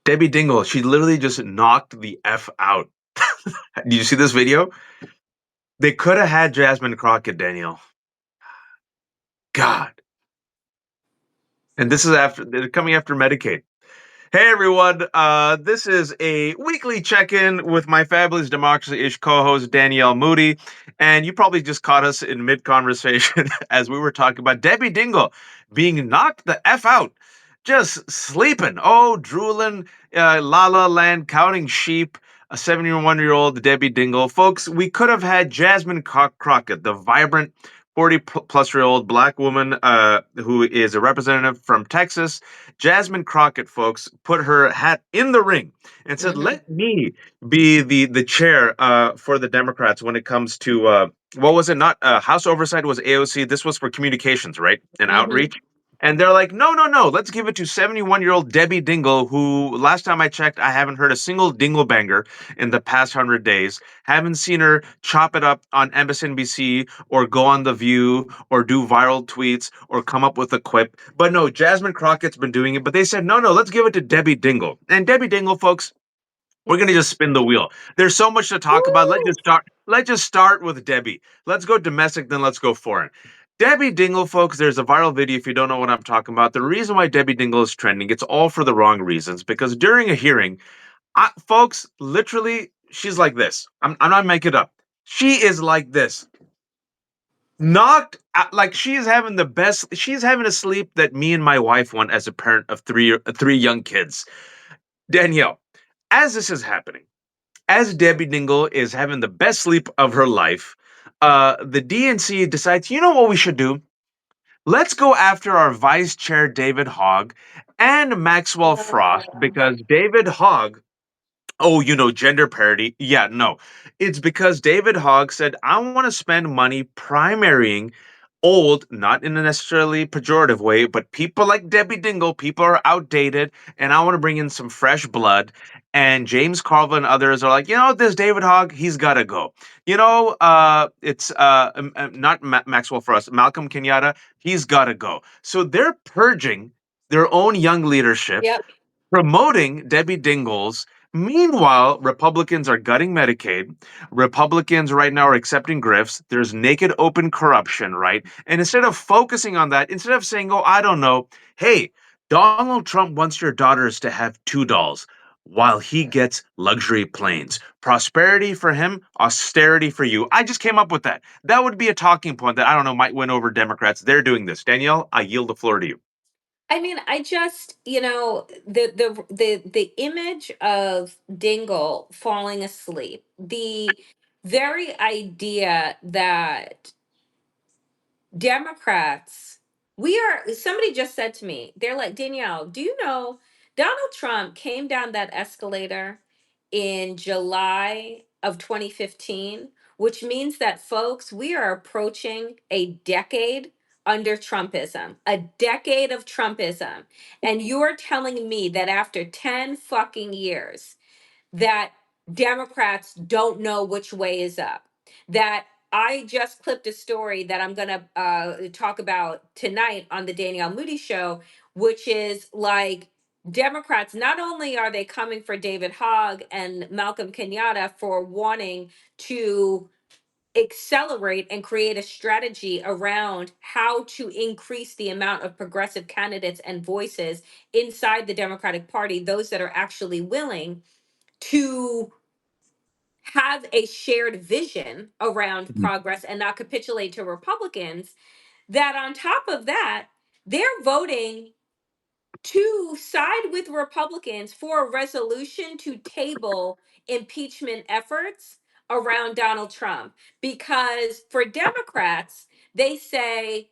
Debbie Dingle, she literally just knocked the F out. Did you see this video? They could have had Jasmine Crockett, Danielle. God. And this is after they're coming after Medicaid. Hey everyone, this is a weekly check-in with my fabulous democracy-ish co-host Danielle Moody, and you probably just caught us in mid-conversation as we were talking about Debbie Dingle being knocked the F out, just sleeping, drooling, la la land, counting sheep, a 71-year-old Debbie Dingle. Folks, we could have had Jasmine Crockett, the vibrant 40-plus-year-old black woman who is a representative from Texas. Jasmine Crockett, folks, put her hat in the ring and said, "Let me be the chair for the Democrats when it comes to what was it? Not House Oversight was AOC. This was for communications, right, and outreach." And they're like, "No, no, no. Let's give it to 71-year-old Debbie Dingle, who last time I checked, I haven't heard a single dingle banger in the past 100 days. Haven't seen her chop it up on MSNBC or go on The View or do viral tweets or come up with a quip. But no, Jasmine Crockett's been doing it. But they said, no, no, let's give it to Debbie Dingle. And Debbie Dingle, folks, we're gonna just spin the wheel. There's so much to talk about. Let's just start. Let's just start with Debbie. Let's go domestic, then let's go foreign. Debbie Dingle, folks, there's a viral video if you don't know what I'm talking about. The reason why Debbie Dingle is trending, it's all for the wrong reasons. Because during a hearing, folks, literally, she's like this. I'm not making it up. She is like this. Knocked out, like she's having the best. She's having a sleep that me and my wife want as a parent of three young kids. Danielle, as this is happening, as Debbie Dingle is having the best sleep of her life, the DNC decides, you know what we should do? Let's go after our vice chair David Hogg and Maxwell Frost because David Hogg. Oh, gender parity. Yeah, no. It's because David Hogg said, I want to spend money primarying old, not in a necessarily pejorative way, but people like Debbie Dingle, people are outdated, and I want to bring in some fresh blood. And James Carville and others are like, this David Hogg, he's got to go. It's not Maxwell Frost, Malcolm Kenyatta, he's got to go. So they're purging their own young leadership, promoting Debbie Dingles. Meanwhile, Republicans are gutting Medicaid. Republicans right now are accepting grifts. There's naked open corruption, right? And instead of focusing on that, instead of saying, I don't know, hey, Donald Trump wants your daughters to have $2 while he gets luxury planes. Prosperity for him, austerity for you. I just came up with that. That would be a talking point that I don't know might win over Democrats. They're doing this. Danielle, I yield the floor to you. I mean, I just, the image of Dingle falling asleep, the very idea that Democrats, somebody just said to me, they're like, Danielle, do you know Donald Trump came down that escalator in July of 2015, which means that, folks, we are approaching a decade under Trumpism, a decade of Trumpism. And you're telling me that after 10 fucking years, that Democrats don't know which way is up. That I just clipped a story that I'm going to talk about tonight on the Danielle Moody Show, which is like Democrats, not only are they coming for David Hogg and Malcolm Kenyatta for wanting to accelerate and create a strategy around how to increase the amount of progressive candidates and voices inside the Democratic Party, those that are actually willing to have a shared vision around progress and not capitulate to Republicans, that on top of that, they're voting to side with Republicans for a resolution to table impeachment efforts around Donald Trump. Because for Democrats, they say,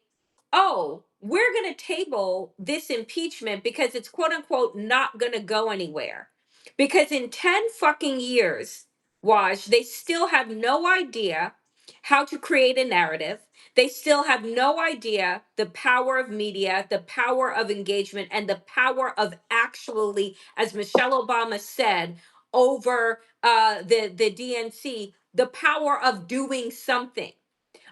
oh, we're going to table this impeachment because it's quote unquote not going to go anywhere. Because in 10 fucking years, Waj, they still have no idea how to create a narrative. They still have no idea the power of media, the power of engagement, and the power of actually, as Michelle Obama said over the DNC, the power of doing something,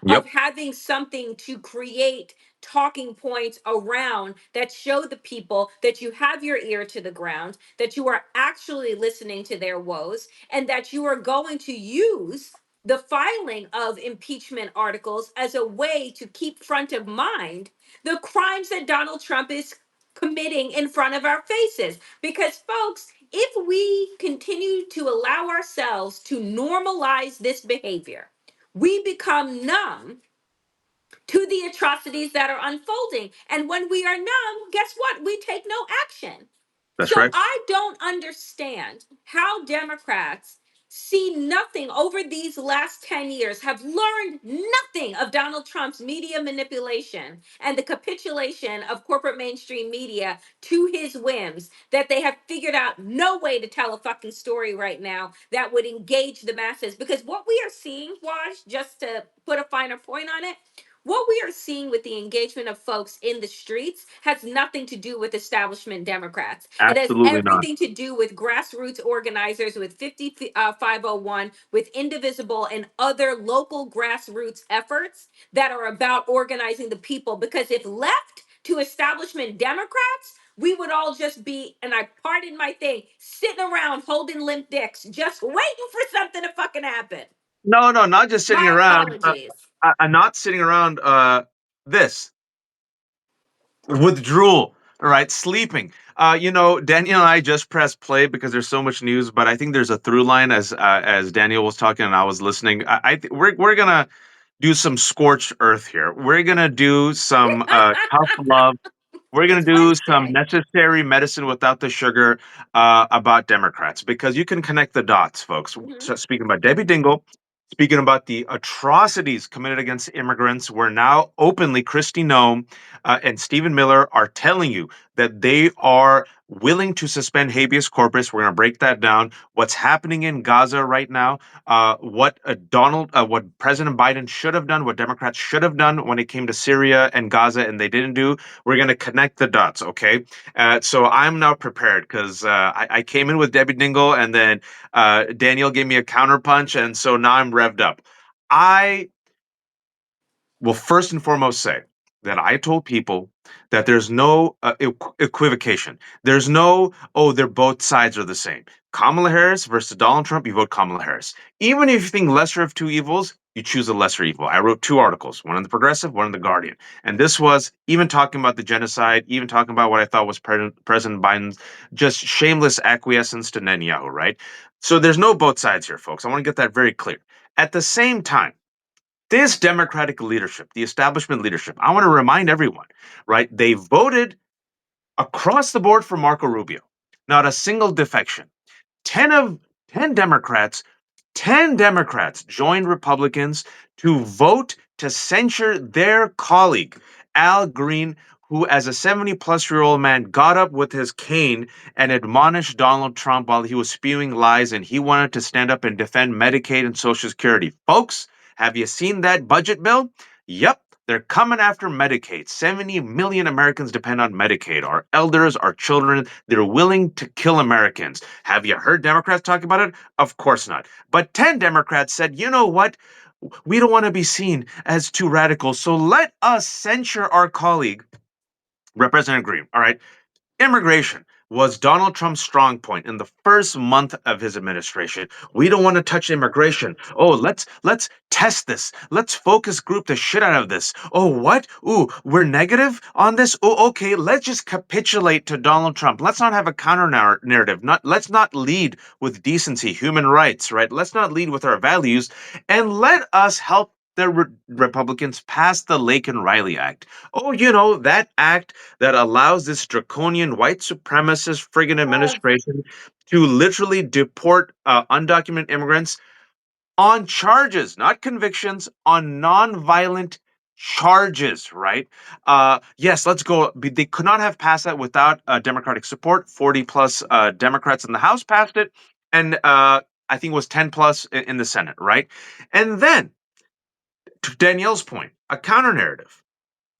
of Yep. having something to create talking points around that show the people that you have your ear to the ground, that you are actually listening to their woes, and that you are going to use the filing of impeachment articles as a way to keep front of mind the crimes that Donald Trump is committing in front of our faces. Because, folks, if we continue to allow ourselves to normalize this behavior, we become numb to the atrocities that are unfolding. And when we are numb, guess what? We take no action. That's So right. I don't understand how Democrats see nothing over these last 10 years, have learned nothing of Donald Trump's media manipulation and the capitulation of corporate mainstream media to his whims, that they have figured out no way to tell a fucking story right now that would engage the masses. Because what we are seeing, Waj, just to put a finer point on it, what we are seeing with the engagement of folks in the streets has nothing to do with establishment Democrats. It has Absolutely not. everything to do with grassroots organizers, with 501, with Indivisible, and other local grassroots efforts that are about organizing the people. Because if left to establishment Democrats, we would all just be, and I pardon my thing, sitting around holding limp dicks, just waiting for something to fucking happen. No, no, not just sitting My around. apologies. Not sitting around. This withdrawal. All right, sleeping. Daniel and I just pressed play because there's so much news, but I think there's a through line as Daniel was talking and I was listening. We're gonna do some scorched earth here. We're gonna do some tough love. We're going It's to do some Wednesday. necessary medicine without the sugar about Democrats because you can connect the dots, folks. Mhm. So speaking about Debbie Dingle, speaking about the atrocities committed against immigrants, where now openly Kristi Noem and Stephen Miller are telling you that they are willing to suspend habeas corpus. We're going to break that down. What's happening in Gaza right now, what President Biden should have done, what Democrats should have done when it came to Syria and Gaza, and they didn't do. We're going to connect the dots, okay? So I'm now prepared because I came in with Debbie Dingle, and then Daniel gave me a counterpunch, and so now I'm revved up. I will first and foremost say that I told people that there's no equivocation. There's no, oh, they're both sides are the same. Kamala Harris versus Donald Trump, you vote Kamala Harris. Even if you think lesser of two evils, you choose a lesser evil. I wrote two articles, one in the Progressive, one in the Guardian. And this was even talking about the genocide, even talking about what I thought was President Biden's just shameless acquiescence to Netanyahu, right? So there's no both sides here, folks. I want to get that very clear. At the same time, this Democratic leadership, the establishment leadership, I want to remind everyone, right? They voted across the board for Marco Rubio, not a single defection. 10 of 10 Democrats 10 Democrats joined Republicans to vote to censure their colleague, Al Green, who, as a 70-plus-year-old man, got up with his cane and admonished Donald Trump while he was spewing lies and he wanted to stand up and defend Medicaid and Social Security. Folks, have you seen that budget bill? Yep. They're coming after Medicaid. 70 million Americans depend on Medicaid. Our elders, our children, they're willing to kill Americans. Have you heard Democrats talk about it? Of course not. But 10 Democrats said, you know what? We don't want to be seen as too radical. So let us censure our colleague, Representative Green. All right. Immigration was Donald Trump's strong point in the first month of his administration. We don't want to touch immigration. Oh, let's test this. Let's focus group the shit out of this. Oh, what? Ooh, we're negative on this. Oh, okay. Let's just capitulate to Donald Trump. Let's not have a counter narrative. Let's not lead with decency, human rights, right? Let's not lead with our values, and let us help the Republicans pass the Lake and Riley Act. Oh, that act that allows this draconian white supremacist friggin' Oh, administration to literally deport undocumented immigrants on charges, not convictions, on nonviolent charges, right? Yes, let's go. They could not have passed that without Democratic support. 40 plus Democrats in the House passed it, and I think it was 10 plus in the Senate, right? And then, to Danielle's point, a counter narrative.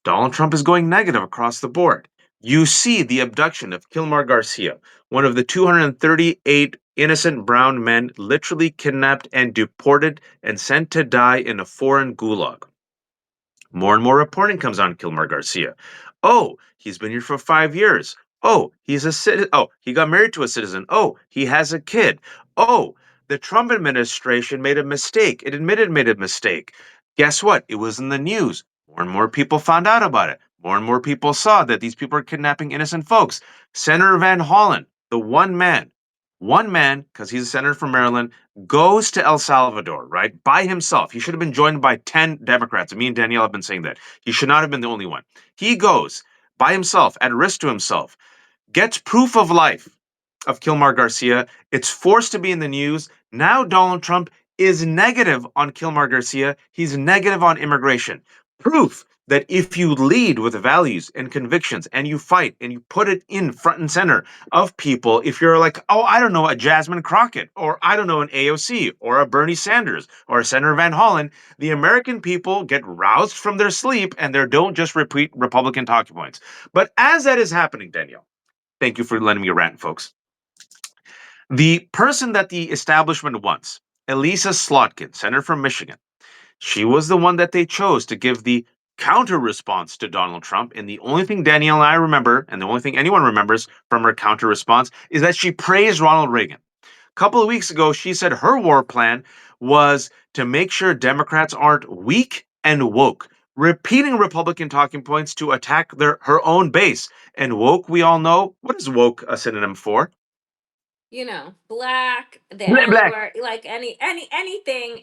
Donald Trump is going negative across the board. You see the abduction of Kilmar Garcia, one of the 238 innocent brown men literally kidnapped and deported and sent to die in a foreign gulag. More and more reporting comes on Kilmer Garcia. Oh, he's been here for 5 years. Oh, he's a citizen. Oh, he got married to a citizen. Oh, he has a kid. Oh, the Trump administration made a mistake. It admitted it made a mistake. Guess what? It was in the news. More and more people found out about it. More and more people saw that these people are kidnapping innocent folks. Senator Van Hollen, the one man, because he's a senator from Maryland, goes to El Salvador, right, by himself. He should have been joined by 10 Democrats. And me and Danielle have been saying that. He should not have been the only one. He goes by himself, at risk to himself, gets proof of life of Kilmar Garcia. It's forced to be in the news. Now Donald Trump is negative on Kilmar Garcia. He's negative on immigration. Proof that if you lead with values and convictions and you fight and you put it in front and center of people, if you're like, oh, I don't know, a Jasmine Crockett, or I don't know, an AOC, or a Bernie Sanders, or a Senator Van Hollen, the American people get roused from their sleep and they don't just repeat Republican talking points. But as that is happening, Danielle, thank you for letting me rant, folks. The person that the establishment wants, Elisa Slotkin, senator from Michigan, she was the one that they chose to give the counter response to Donald Trump. And the only thing Danielle and I remember, and the only thing anyone remembers from her counter response, is that she praised Ronald Reagan. A couple of weeks ago, she said her war plan was to make sure Democrats aren't weak and woke, repeating Republican talking points to attack her own base. And woke, we all know, what is woke a synonym for? Black, the N Black. word, like anything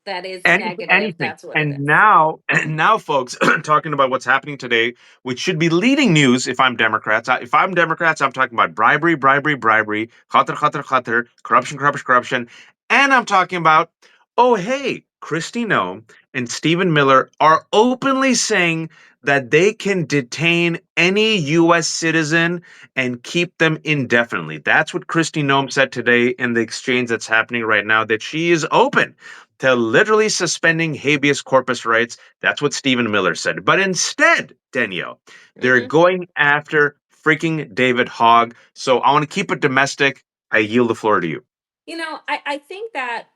that is negative, Anything. that's what it And is. now, and now, folks, talking about what's happening today, which should be leading news if I'm Democrats. If I'm Democrats, I'm talking about bribery, khatar, corruption, corruption. And I'm talking about, oh, hey, Kristi Noem and Stephen Miller are openly saying that they can detain any U.S. citizen and keep them indefinitely. That's what Kristi Noem said today in the exchange that's happening right now, that she is open to literally suspending habeas corpus rights. That's what Stephen Miller said. But instead, Danielle, they're Hmm. going after freaking David Hogg. So I want to keep it domestic. I yield the floor to you. I think that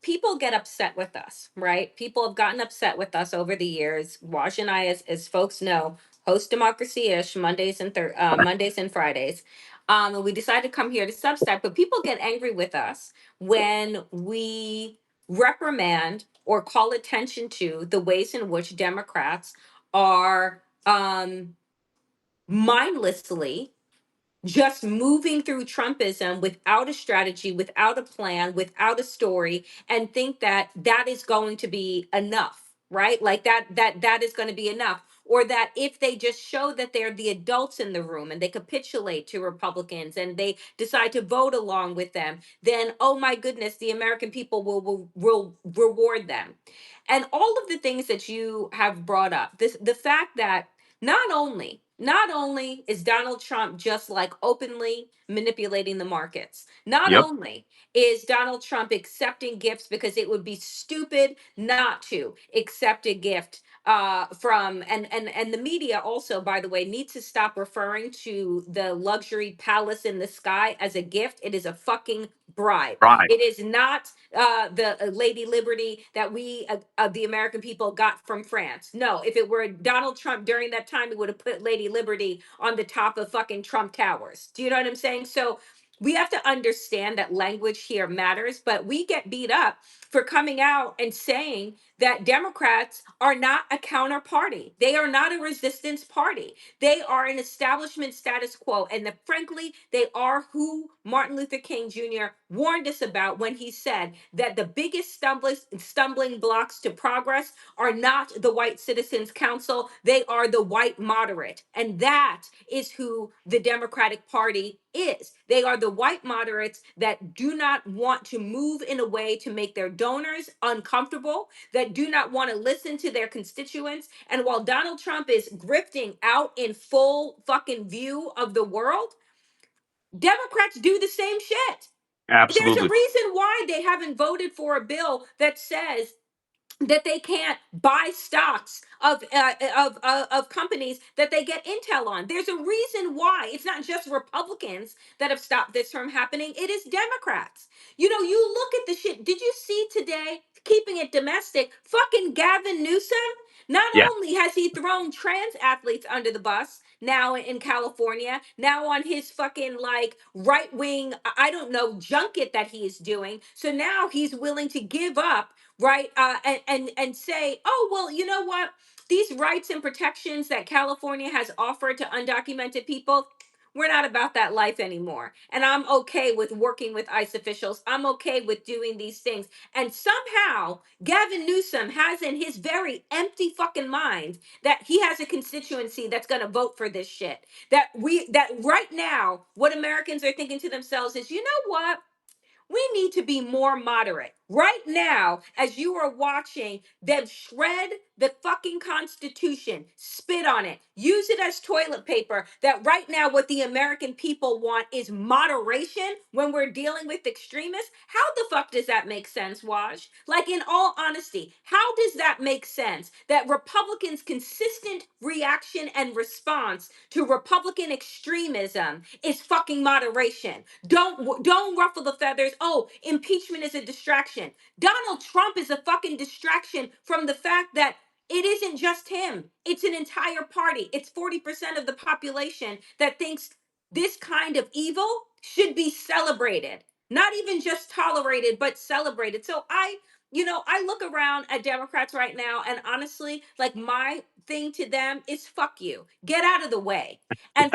people get upset with us, right? People have gotten upset with us over the years. Waj and I, as folks know, host Democracy Ish Mondays and Fridays. And we decided to come here to Substack, but people get angry with us when we reprimand or call attention to the ways in which Democrats are mindlessly just moving through Trumpism without a strategy, without a plan, without a story, and think that that is going to be enough, right? Like that is going to be enough. Or that if they just show that they're the adults in the room and they capitulate to Republicans and they decide to vote along with them, then oh my goodness, the American people will reward them. And all of the things that you have brought up, the fact that not only is Donald Trump just like openly manipulating the markets, not Yep. only is Donald Trump accepting gifts because it would be stupid not to accept a gift from and the media also, by the way, needs to stop referring to the luxury palace in the sky as a gift. It is a fucking bribe. Right. It is not the Lady Liberty that we, the American people, got from France. No, if it were Donald Trump during that time, he would have put Lady Liberty on the top of fucking Trump Towers. Do you know what I'm saying? So we have to understand that language here matters, but we get beat up for coming out and saying that Democrats are not a counterparty. They are not a resistance party. They are an establishment status quo. And that, frankly, they are who Martin Luther King Jr. warned us about when he said that the biggest stumbling blocks to progress are not the White Citizens Council, they are the white moderate. And that is who the Democratic Party is. They are the white moderates that do not want to move in a way to make their donors uncomfortable, that do not want to listen to their constituents. And while Donald Trump is grifting out in full fucking view of the world, Democrats do the same shit. There's a Absolutely. reason why they haven't voted for a bill that says that they can't buy stocks of companies that they get intel on. There's a reason why. It's not just Republicans that have stopped this from happening. It is Democrats. You look at the shit. Did you see today, keeping it domestic, fucking Gavin Newsom Not Yeah. only has he thrown trans athletes under the bus now in California, now on his fucking like right wing, I don't know, junket that he is doing. So now he's willing to give up, right? And say, oh, well, you know what? These rights and protections that California has offered to undocumented people, we're not about that life anymore. And I'm okay with working with ICE officials. I'm okay with doing these things. And somehow Gavin Newsom has in his very empty fucking mind that he has a constituency that's going to vote for this shit. That right now, what Americans are thinking to themselves is, you know what? We need to be more moderate. Right now, as you are watching them shred the fucking Constitution, spit on it, use it as toilet paper, that right now, what the American people want is moderation when we're dealing with extremists. How the fuck does that make sense, Waj? Like, in all honesty, how does that make sense? That Republicans' consistent reaction and response to Republican extremism is fucking moderation. Don't ruffle the feathers. Oh, impeachment is a distraction. Donald Trump is a fucking distraction from the fact that it isn't just him. It's an entire party. It's 40% of the population that thinks this kind of evil should be celebrated. Not even just tolerated, but celebrated. So I look around at Democrats right now, and honestly, like, my thing to them is fuck you. Get out of the way. And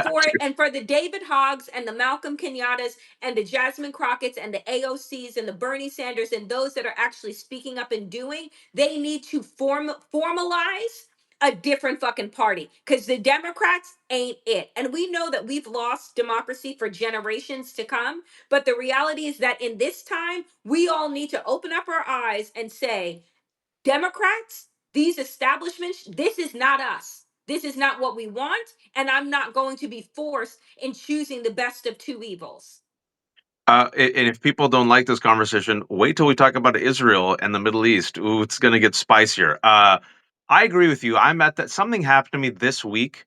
for the David Hoggs and the Malcolm Kenyattas and the Jasmine Crockett's and the AOCs and the Bernie Sanders and those that are actually speaking up and doing, they need to formalize a different fucking party, because the Democrats ain't it. And we know that we've lost democracy for generations to come. But the reality is that in this time, we all need to open up our eyes and say, Democrats, these establishments, this is not us. This is not what we want. And I'm not going to be forced in choosing the best of two evils. And if people don't like this conversation, wait till we talk about Israel and the Middle East. Ooh, it's going to get spicier. I agree with you. I'm at that. Something happened to me this week.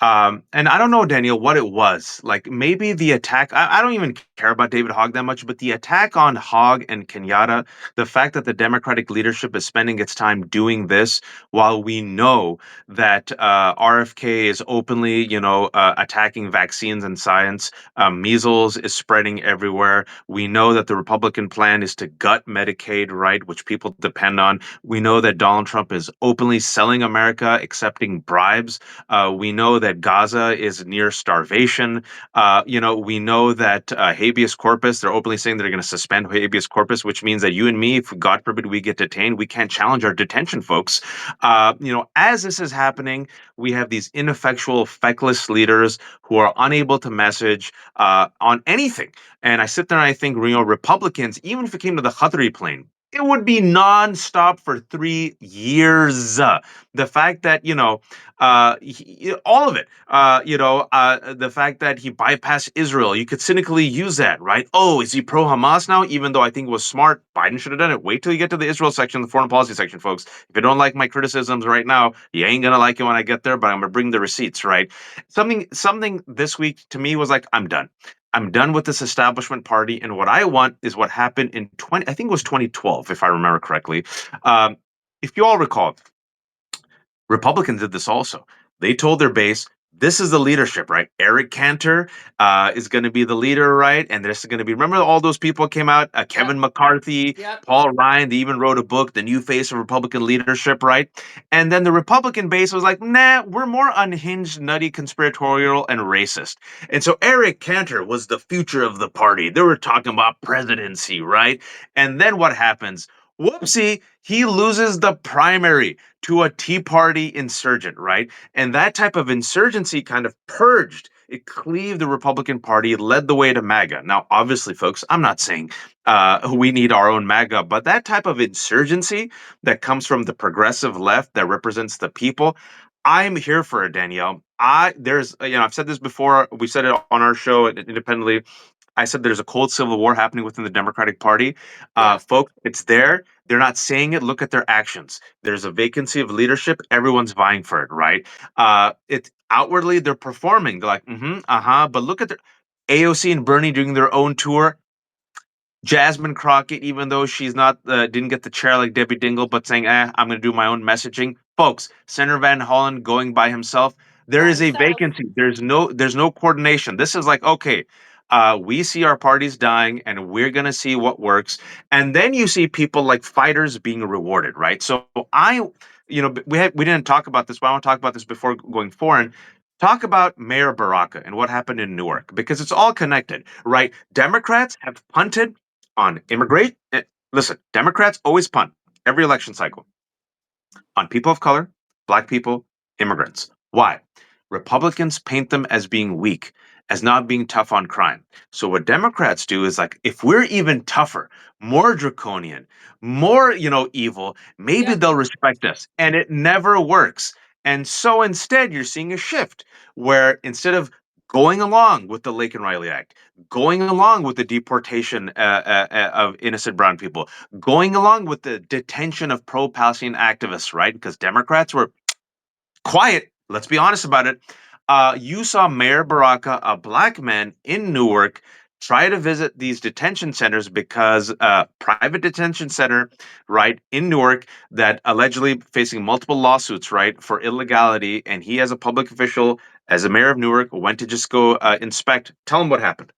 And I don't know, Daniel, what it was. Like maybe the attack. I don't even care about David Hogg that much, but the attack on Hogg and Kenyatta, the fact that the Democratic leadership is spending its time doing this while we know that RFK is openly, attacking vaccines and science. Measles is spreading everywhere. We know that the Republican plan is to gut Medicaid, right, which people depend on. We know that Donald Trump is openly selling America, accepting bribes. We know that Gaza is near starvation. We know that habeas corpus, they're openly saying they're going to suspend habeas corpus, which means that you and me, if God forbid we get detained, we can't challenge our detention, folks. As this is happening, we have these ineffectual, feckless leaders who are unable to message on anything. And I sit there and I think, Republicans, even if it came to the Qatari plane, it would be nonstop for 3 years. The fact that, all of it, the fact that he bypassed Israel, you could cynically use that, right? Oh, is he pro Hamas now? Even though I think it was smart, Biden should have done it. Wait till you get to the Israel section, the foreign policy section, folks. If you don't like my criticisms right now, you ain't gonna like it when I get there, but I'm gonna bring the receipts, right? Something this week to me was like, I'm done. I'm done with this establishment party, and what I want is what happened in I think it was 2012, if I remember correctly. Um, if you all recall, Republicans did this also. They told their base, this is the leadership, right? Eric Cantor is going to be the leader, right? And this is going to be, remember all those people came out? Yep. Kevin McCarthy, Yep. Paul Ryan, they even wrote a book, The New Face of Republican Leadership, right? And then the Republican base was like, nah, we're more unhinged, nutty, conspiratorial, and racist. And so Eric Cantor was the future of the party. They were talking about presidency, right? And then what happens? Whoopsie, he loses the primary to a Tea Party insurgent, right? And that type of insurgency kind of purged, it cleaved the Republican Party, it led the way to MAGA. Now, obviously, folks, I'm not saying we need our own MAGA, but that type of insurgency that comes from the progressive left that represents the people, I'm here for it, Danielle. I've said this before. We said it on our show independently. I said there's a cold civil war happening within the Democratic Party. Yep. Folks, it's there. They're not saying it. Look at their actions. There's a vacancy of leadership. Everyone's vying for it, right? It's outwardly they're performing. They're like, mm-hmm, uh-huh. But look at the AOC and Bernie doing their own tour. Jasmine Crockett, even though she's not didn't get the chair like Debbie Dingle, but saying, I'm going to do my own messaging. Folks, Senator Van Hollen going by himself. There By is a himself. vacancy. There's no coordination. This is like, okay, we see our parties dying, and we're going to see what works. And then you see people like fighters being rewarded, right? So we didn't talk about this, but I want to talk about this before going foreign. Talk about Mayor Baraka and what happened in Newark because it's all connected, right? Democrats have punted on immigrate. Listen, Democrats always punt every election cycle on people of color, black people, immigrants. Why? Republicans paint them as being weak, as not being tough on crime. So what Democrats do is like, if we're even tougher, more draconian, more, evil, maybe Yep. they'll respect us. And it never works. And so instead, you're seeing a shift where instead of going along with the Lake and Riley Act, going along with the deportation of innocent brown people, going along with the detention of pro-Palestinian activists, right? Because Democrats were quiet. Let's be honest about it. You saw Mayor Baraka, a black man in Newark, try to visit these detention centers because private detention center, right, in Newark that allegedly facing multiple lawsuits, right, for illegality, and he, as a public official, as a mayor of Newark, went to just go inspect. Tell him what happened.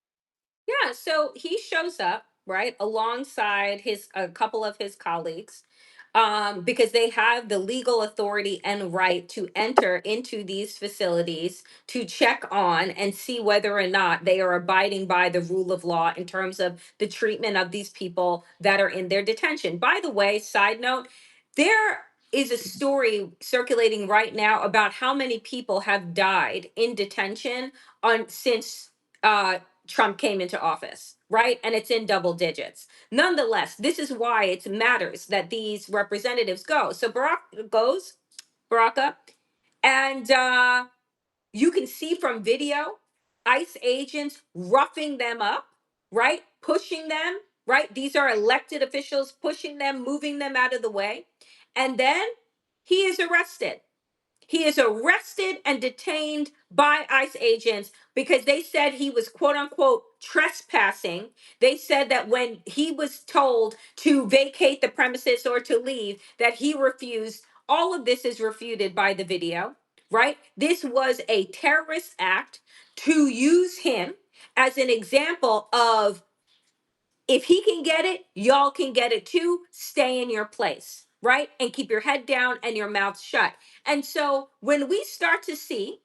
Yeah, so he shows up, right, alongside his a couple of his colleagues, because they have the legal authority and right to enter into these facilities to check on and see whether or not they are abiding by the rule of law in terms of the treatment of these people that are in their detention. By the way, side note, there is a story circulating right now about how many people have died in detention on since uh Trump came into office, right? And it's in double digits. Nonetheless, this is why it matters that these representatives go. So Barack goes, Baraka, and you can see from video ICE agents roughing them up, right? Pushing them, right? These are elected officials pushing them, moving them out of the way. And then he is arrested. He is arrested and detained by ICE agents because they said he was quote unquote trespassing. They said that when he was told to vacate the premises or to leave, that he refused. All of this is refuted by the video, right? This was a terrorist act to use him as an example of if he can get it, y'all can get it too. Stay in your place, right? And keep your head down and your mouth shut. And so when we start to see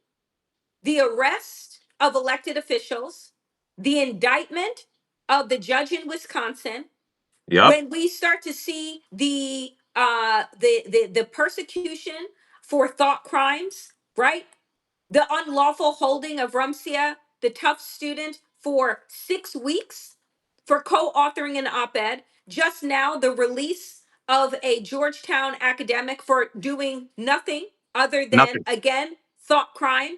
the arrest of elected officials, the indictment of the judge in Wisconsin, Yep. when we start to see the persecution for thought crimes, right? The unlawful holding of Rumsia, the tough student, for 6 weeks for co authoring an op ed. Just now, the release of a Georgetown academic for doing nothing other than, Nothing. again, thought crime.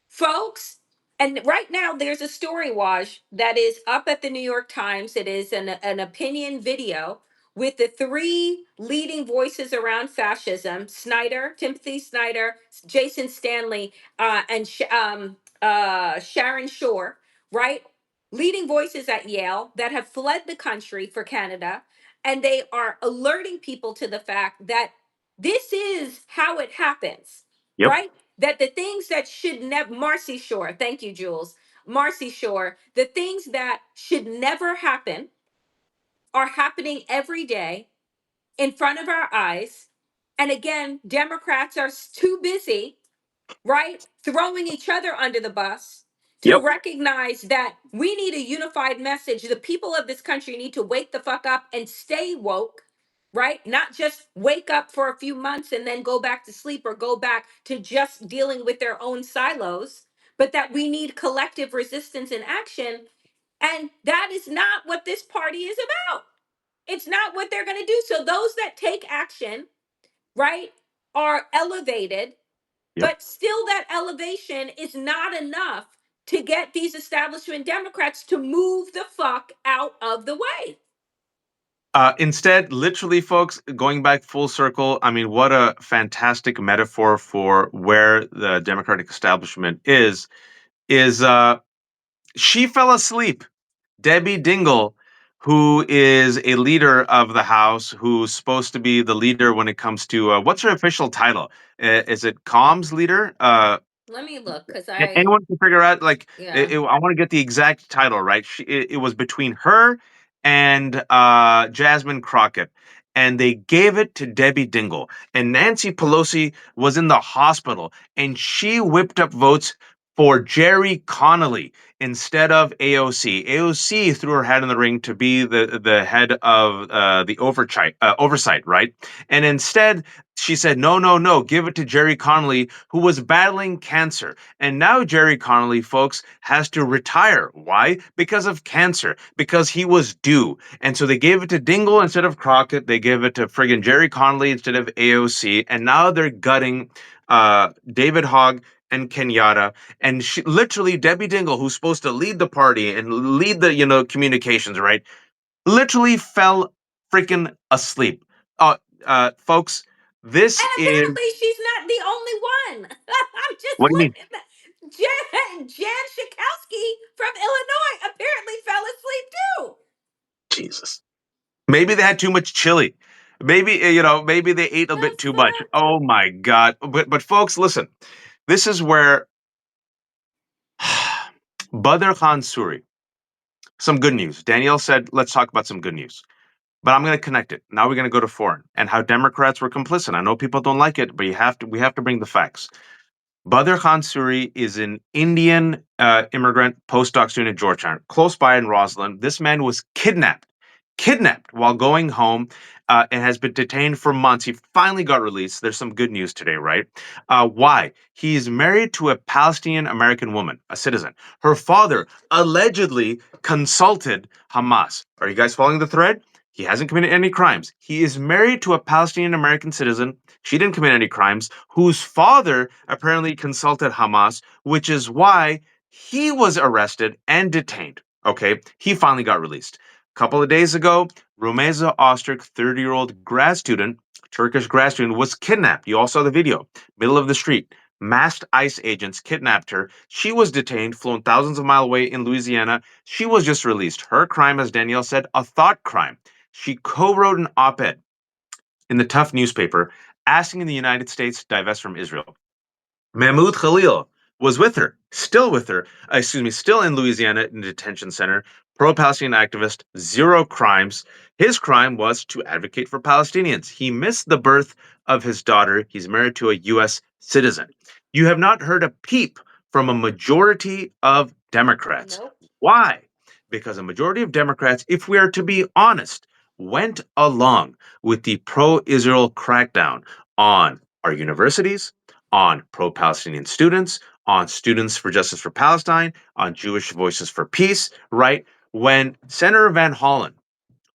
Folks, and right now there's a story, Waj, that is up at the New York Times. It is an opinion video with the three leading voices around fascism: Snyder, Timothy Snyder, Jason Stanley, and Sharon Shore, right? Leading voices at Yale that have fled the country for Canada. And they are alerting people to the fact that this is how it happens, Yep. right? That the things that should never, Marcy Shore, thank you, Jules, Marcy Shore, the things that should never happen are happening every day in front of our eyes. And again, Democrats are too busy, right, throwing each other under the bus to Yep. recognize that we need a unified message. The people of this country need to wake the fuck up and stay woke, right? Not just wake up for a few months and then go back to sleep or go back to just dealing with their own silos, but that we need collective resistance and action. And that is not what this party is about. It's not what they're going to do. So those that take action, right, are elevated, Yep. but still that elevation is not enough to get these establishment Democrats to move the fuck out of the way. Instead, literally, folks, going back full circle, I mean, what a fantastic metaphor for where the Democratic establishment is she fell asleep. Debbie Dingle, who is a leader of the House, who's supposed to be the leader when it comes to what's her official title? Is it comms leader? Let me look because Anyone can figure out like yeah. I want to get the exact title right. It was between her and Jasmine Crockett, and they gave it to Debbie Dingell. And Nancy Pelosi was in the hospital, and she whipped up votes for Jerry Connolly instead of AOC. AOC threw her hat in the ring to be the head of the oversight, right? And instead, she said, no, no, no, give it to Jerry Connolly, who was battling cancer. And now Jerry Connolly, folks, has to retire. Why? Because of cancer, because he was due. And so they gave it to Dingell instead of Crockett. They gave it to friggin' Jerry Connolly instead of AOC. And now they're gutting David Hogg and Kenyatta. And she, literally, Debbie Dingell, who's supposed to lead the party and lead the, communications, right? Literally fell freaking asleep. Folks, this And is, apparently she's not the only one. I'm just what do you mean? looking at Jan Schakowsky from Illinois apparently fell asleep too. Jesus. Maybe they had too much chili. Maybe maybe they ate a The bit too much. fuck? Oh my God. But folks, listen. This is where Badr Khan Suri. Some good news. Danielle said, let's talk about some good news. But I'm going to connect it. Now we're going to go to foreign and how Democrats were complicit. I know people don't like it, but we have to bring the facts. Badr Khan Suri is an Indian immigrant postdoc student at Georgetown, close by in Roslyn. This man was kidnapped while going home and has been detained for months. He finally got released. There's some good news today, right? Why? He's married to a Palestinian American woman, a citizen. Her father allegedly consulted Hamas. Are you guys following the thread? He hasn't committed any crimes. He is married to a Palestinian American citizen. She didn't commit any crimes, whose father apparently consulted Hamas, which is why he was arrested and detained. Okay, he finally got released. A couple of days ago, Rumeysa Öztürk, 30-year-old grad student, Turkish grad student, was kidnapped. You all saw the video. Middle of the street. Masked ICE agents kidnapped her. She was detained, flown thousands of miles away in Louisiana. She was just released. Her crime, as Danielle said, a thought crime. She co-wrote an op-ed in the Tough newspaper asking the United States to divest from Israel. Mahmoud Khalil was with her, still in Louisiana in a detention center, pro-Palestinian activist, zero crimes. His crime was to advocate for Palestinians. He missed the birth of his daughter. He's married to a U.S. citizen. You have not heard a peep from a majority of Democrats. Nope. Why? Because a majority of Democrats, if we are to be honest, went along with the pro-Israel crackdown on our universities, on pro Palestinian students, on Students for Justice for Palestine, on Jewish Voices for Peace, right? When Senator Van Hollen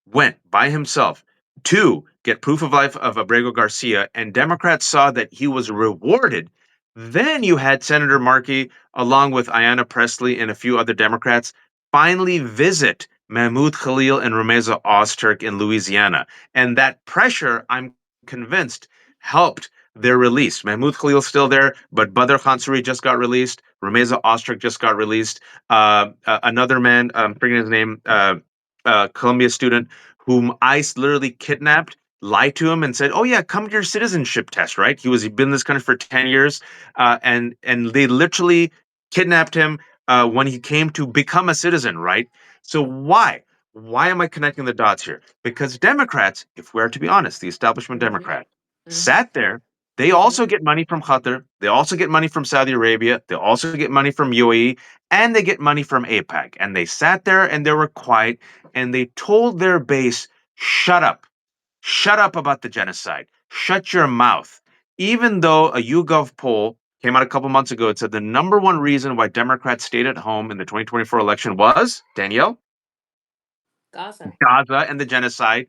went by himself to get proof of life of Abrego Garcia, and Democrats saw that he was rewarded, then you had Senator Markey, along with Ayanna Pressley and a few other Democrats, finally visit Mahmoud Khalil and Rumeysa Öztürk in Louisiana. And that pressure, I'm convinced, helped their release. Mahmoud Khalil's still there, but Badr Khan Suri just got released. Rumeysa Öztürk just got released. Another man, forgetting his name, Columbia student, whom ICE literally kidnapped, lied to him, and said, "Oh yeah, come to your citizenship test." Right? He'd been in this country for 10 years, and they literally kidnapped him when he came to become a citizen. Right? So why? Why am I connecting the dots here? Because Democrats, if we're to be honest, the establishment Mm-hmm. Democrat, Mm-hmm. sat there. They Mm-hmm. also get money from Qatar. They also get money from Saudi Arabia. They also get money from UAE, and they get money from APAC. And they sat there and they were quiet and they told their base, shut up about the genocide, shut your mouth. Even though a YouGov poll came out a couple months ago, it said the number one reason why Democrats stayed at home in the 2024 election was, Danielle, Gaza. Gaza and the genocide.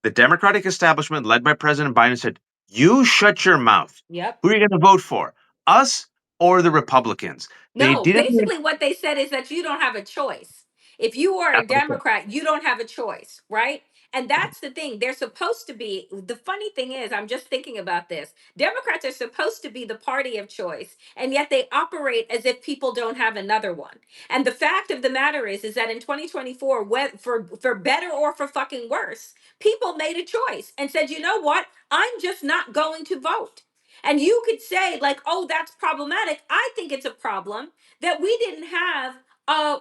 The Democratic establishment, led by President Biden, said, you shut your mouth. Yep. Who are you going to vote for? Us or the Republicans? They No, didn't even. basically what they said is that you don't have a choice. If you are a Democrat, you don't have a choice, right? And that's the thing. They're supposed to be. The funny thing is, I'm just thinking about this. Democrats are supposed to be the party of choice, and yet they operate as if people don't have another one. And the fact of the matter is that in 2024, for better or for fucking worse, people made a choice and said, you know what? I'm just not going to vote. And you could say, like, oh, that's problematic. I think it's a problem that we didn't have a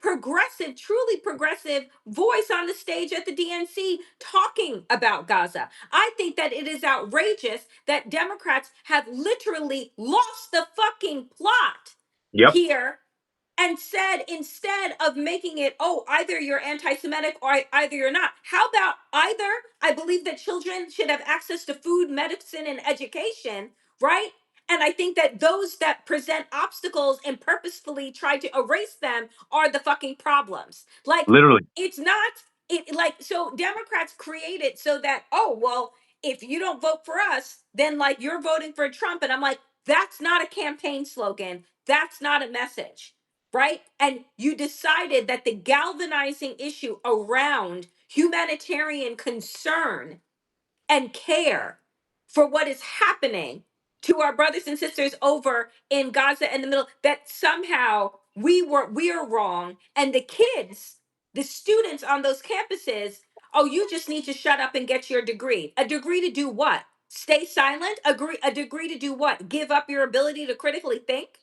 progressive, truly progressive voice on the stage at the DNC talking about Gaza. I think that it is outrageous that Democrats have literally lost the fucking plot Yep. here and said, instead of making it, oh, either you're anti-Semitic or either you're not, how about either? I believe that children should have access to food, medicine, and education, right? And I think that those that present obstacles and purposefully try to erase them are the fucking problems. Like, Literally. it's not it, like, so Democrats create it so that, oh, well, if you don't vote for us, then like you're voting for Trump. And I'm like, that's not a campaign slogan. That's not a message, right? And you decided that the galvanizing issue around humanitarian concern and care for what is happening to our brothers and sisters over in Gaza and the middle, that somehow we're wrong, and the kids, the students on those campuses, oh, you just need to shut up and get your degree. A degree to do what? Stay silent? A degree to do what? Give up your ability to critically think?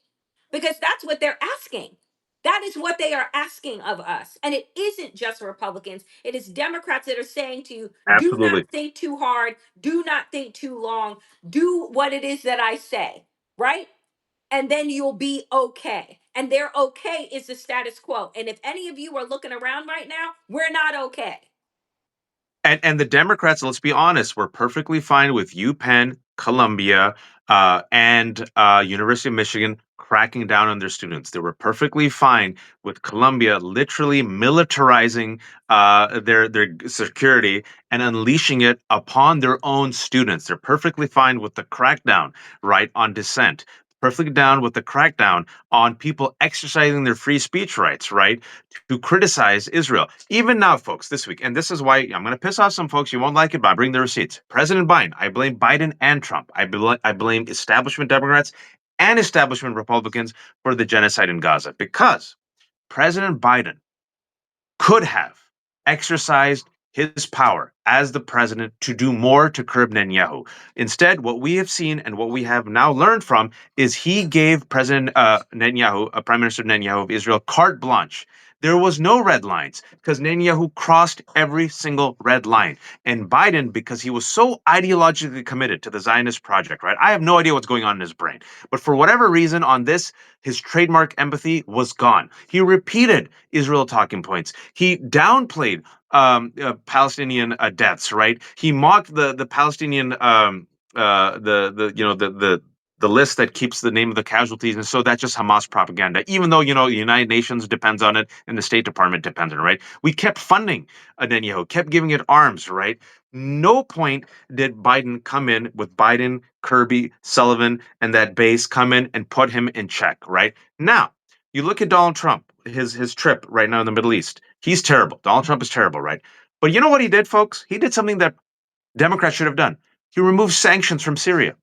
Because that's what they're asking. That is what they are asking of us. And it isn't just Republicans, it is Democrats that are saying to you, do not Absolutely. think too hard, do not think too long, do what it is that I say, right? And then you'll be okay. And their okay is the status quo. And if any of you are looking around right now, we're not okay. And the Democrats, let's be honest, were perfectly fine with UPenn, Columbia, and University of Michigan cracking down on their students. They were perfectly fine with Columbia literally militarizing their security and unleashing it upon their own students. They're perfectly fine with the crackdown, right, on dissent. Perfectly down with the crackdown on people exercising their free speech rights, right? To criticize Israel. Even now, folks, this week, and this is why I'm going to piss off some folks. You won't like it, but I bring the receipts. President Biden, I blame Biden and Trump. I blame establishment Democrats and establishment Republicans for the genocide in Gaza because President Biden could have exercised his power as the president to do more to curb Netanyahu. Instead, what we have seen and what we have now learned from is he gave President Netanyahu, Prime Minister Netanyahu of Israel, carte blanche. There was no red lines because Netanyahu crossed every single red line. And Biden, because he was so ideologically committed to the Zionist project, right? I have no idea what's going on in his brain. But for whatever reason, on this, his trademark empathy was gone. He repeated Israel talking points. He downplayed Palestinian deaths. Right? He mocked the Palestinian the you know the list that keeps the name of the casualties, and so that's just Hamas propaganda. Even though the United Nations depends on it and the State Department depends on it, right? We kept funding Netanyahu, kept giving it arms, right? No point did Biden come in with Biden, Kirby, Sullivan, and that base come in and put him in check, right? Now, you look at Donald Trump, his trip right now in the Middle East. He's terrible. Donald Trump is terrible, right? But you know what he did, folks? He did something that Democrats should have done. He removed sanctions from Syria,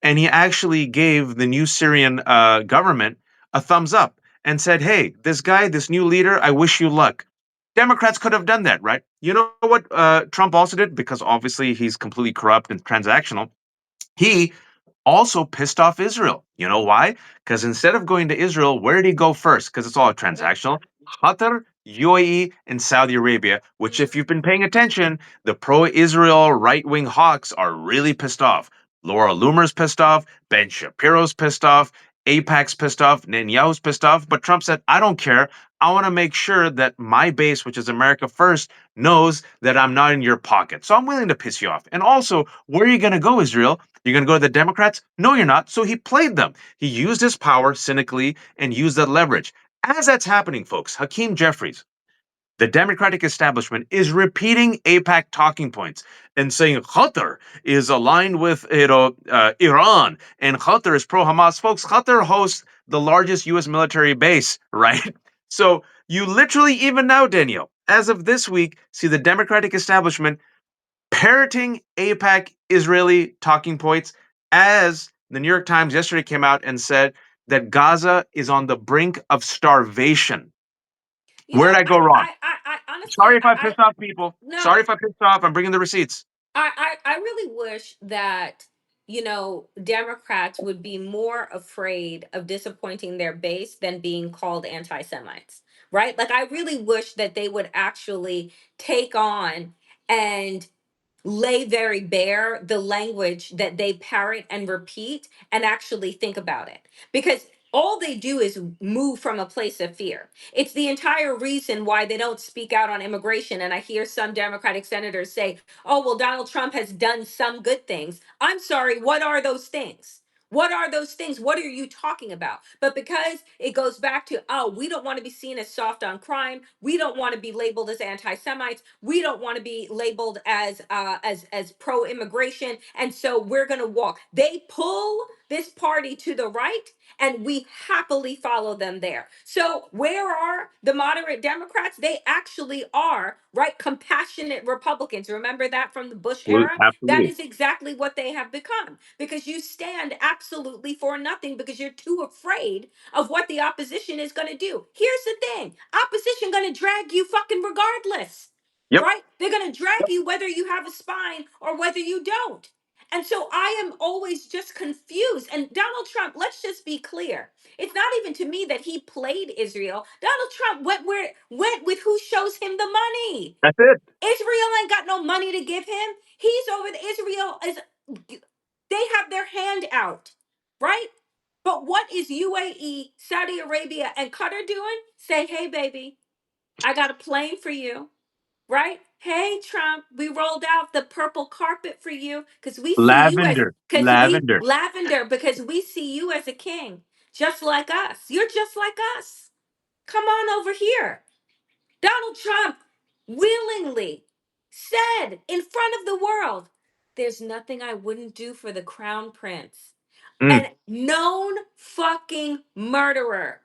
and he actually gave the new Syrian government a thumbs up and said, "Hey, this guy, this new leader, I wish you luck." Democrats could have done that, right? You know what Trump also did, because obviously he's completely corrupt and transactional. He also pissed off Israel. You know why? Because instead of going to Israel, where did he go first? Because it's all transactional. Qatar, UAE, and Saudi Arabia, which, if you've been paying attention, the pro Israel right wing hawks are really pissed off. Laura Loomer's pissed off. Ben Shapiro's pissed off. APAC's pissed off. Netanyahu's pissed off. But Trump said, I don't care. I want to make sure that my base, which is America first, knows that I'm not in your pocket. So I'm willing to piss you off. And also, where are you going to go, Israel? You're going to go to the Democrats? No, you're not. So he played them. He used his power cynically and used that leverage. As that's happening, folks, Hakeem Jeffries, the Democratic establishment, is repeating APAC talking points and saying Qatar is aligned with Iran and Qatar is pro Hamas. Folks, Qatar hosts the largest U.S. military base, right? So you literally, even now, Danielle, as of this week, see the Democratic establishment parroting AIPAC Israeli talking points, as the New York Times yesterday came out and said that Gaza is on the brink of starvation. You Where know, did I go wrong? I honestly, Sorry if I pissed off people. no, Sorry if I pissed off. I'm bringing the receipts. I really wish that, Democrats would be more afraid of disappointing their base than being called anti Semites, right? Like, I really wish that they would actually take on and lay very bare the language that they parrot and repeat and actually think about it, because all they do is move from a place of fear. It's the entire reason why they don't speak out on immigration. And I hear some Democratic senators say, oh, well, Donald Trump has done some good things. I'm sorry, what are those things? What are those things? What are you talking about? But because it goes back to, oh, we don't want to be seen as soft on crime. We don't want to be labeled as anti-Semites. We don't want to be labeled as pro-immigration. And so we're going to walk. They pull this party to the right, and we happily follow them there. So where are the moderate Democrats? They actually are, right, compassionate Republicans. Remember that from the Bush era? That Absolutely. is exactly what they have become, because you stand absolutely for nothing because you're too afraid of what the opposition is going to do. Here's the thing: opposition going to drag you fucking regardless, Yep. right? They're going to drag you whether you have a spine or whether you don't. And so I am always just confused. And Donald Trump, let's just be clear. It's not even to me that he played Israel. Donald Trump went with who shows him the money. That's it. Israel ain't got no money to give him. He's over the Israel is they have their hand out, right? But what is UAE, Saudi Arabia, and Qatar doing? Say, hey, baby, I got a plane for you, right? Hey, Trump, we rolled out the purple carpet for you because we see you as Lavender. Lavender. lavender, because we see you as a king, just like us. You're just like us. Come on over here. Donald Trump willingly said in front of the world, there's nothing I wouldn't do for the crown prince, Mm. an known fucking murderer,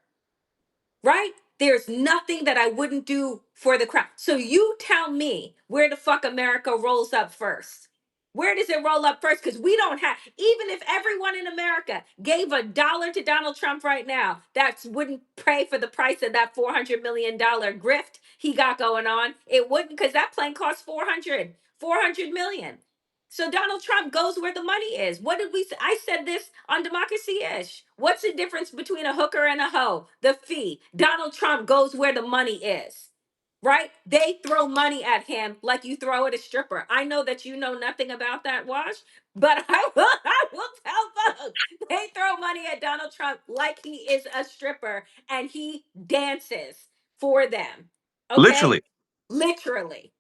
right? There's nothing that I wouldn't do for the crown. So you tell me where the fuck America rolls up first. Where does it roll up first? Because we don't have, even if everyone in America gave $1 to Donald Trump right now, that wouldn't pay for the price of that $400 million grift he got going on. It wouldn't, because that plane cost 400 million. So Donald Trump goes where the money is. What did we say? I said this on Democracy Ish. What's the difference between a hooker and a hoe? The fee. Donald Trump goes where the money is. Right? They throw money at him like you throw at a stripper. I know that you know nothing about that, Wash, but I will tell folks. They throw money at Donald Trump like he is a stripper, and he dances for them. Okay? Literally. Literally.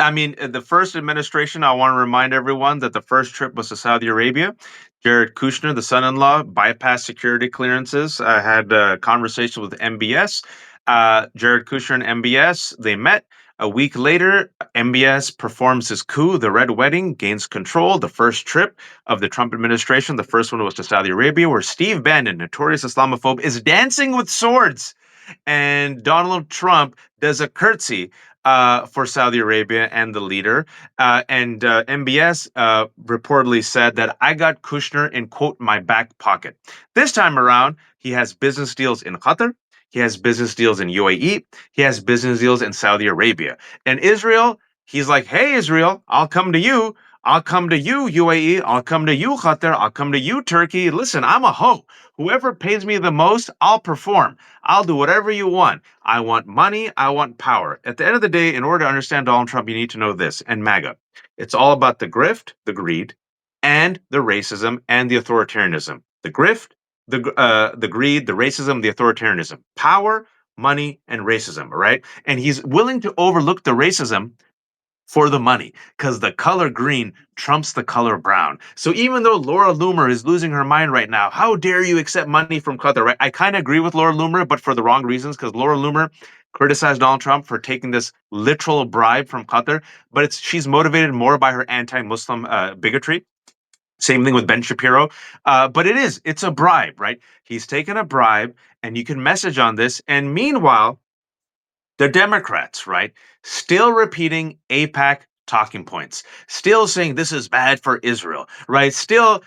I mean, the first administration, I want to remind everyone that the first trip was to Saudi Arabia. Jared Kushner, the son in law, bypassed security clearances, had a conversation with MBS. Jared Kushner and MBS, they met. A week later, MBS performs his coup, the Red Wedding, gains control. The first trip of the Trump administration, the first one was to Saudi Arabia, where Steve Bannon, notorious Islamophobe, is dancing with swords. And Donald Trump does a curtsy for Saudi Arabia and the leader. And MBS reportedly said that I got Kushner in, quote, my back pocket. This time around, he has business deals in Qatar. He has business deals in UAE. He has business deals in Saudi Arabia. And Israel, he's like, hey, Israel, I'll come to you. I'll come to you, UAE. I'll come to you, Qatar. I'll come to you, Turkey. Listen, I'm a hoe. Whoever pays me the most, I'll perform. I'll do whatever you want. I want money. I want power. At the end of the day, in order to understand Donald Trump, you need to know this and MAGA. It's all about the grift, the greed, and the racism and the authoritarianism. The grift, the greed, the racism, the authoritarianism. Power, money, and racism. All right. And he's willing to overlook the racism for the money because the color green trumps the color brown. So even though Laura Loomer is losing her mind right now, how dare you accept money from Qatar, right? I kind of agree with Laura Loomer, but for the wrong reasons, because Laura Loomer criticized Donald Trump for taking this literal bribe from Qatar, but she's motivated more by her anti-Muslim bigotry. Same thing with Ben Shapiro. But it's a bribe, right? He's taken a bribe, and you can message on this. And meanwhile, The Democrats, right, still repeating APAC talking points, still saying this is bad for Israel, right? Still,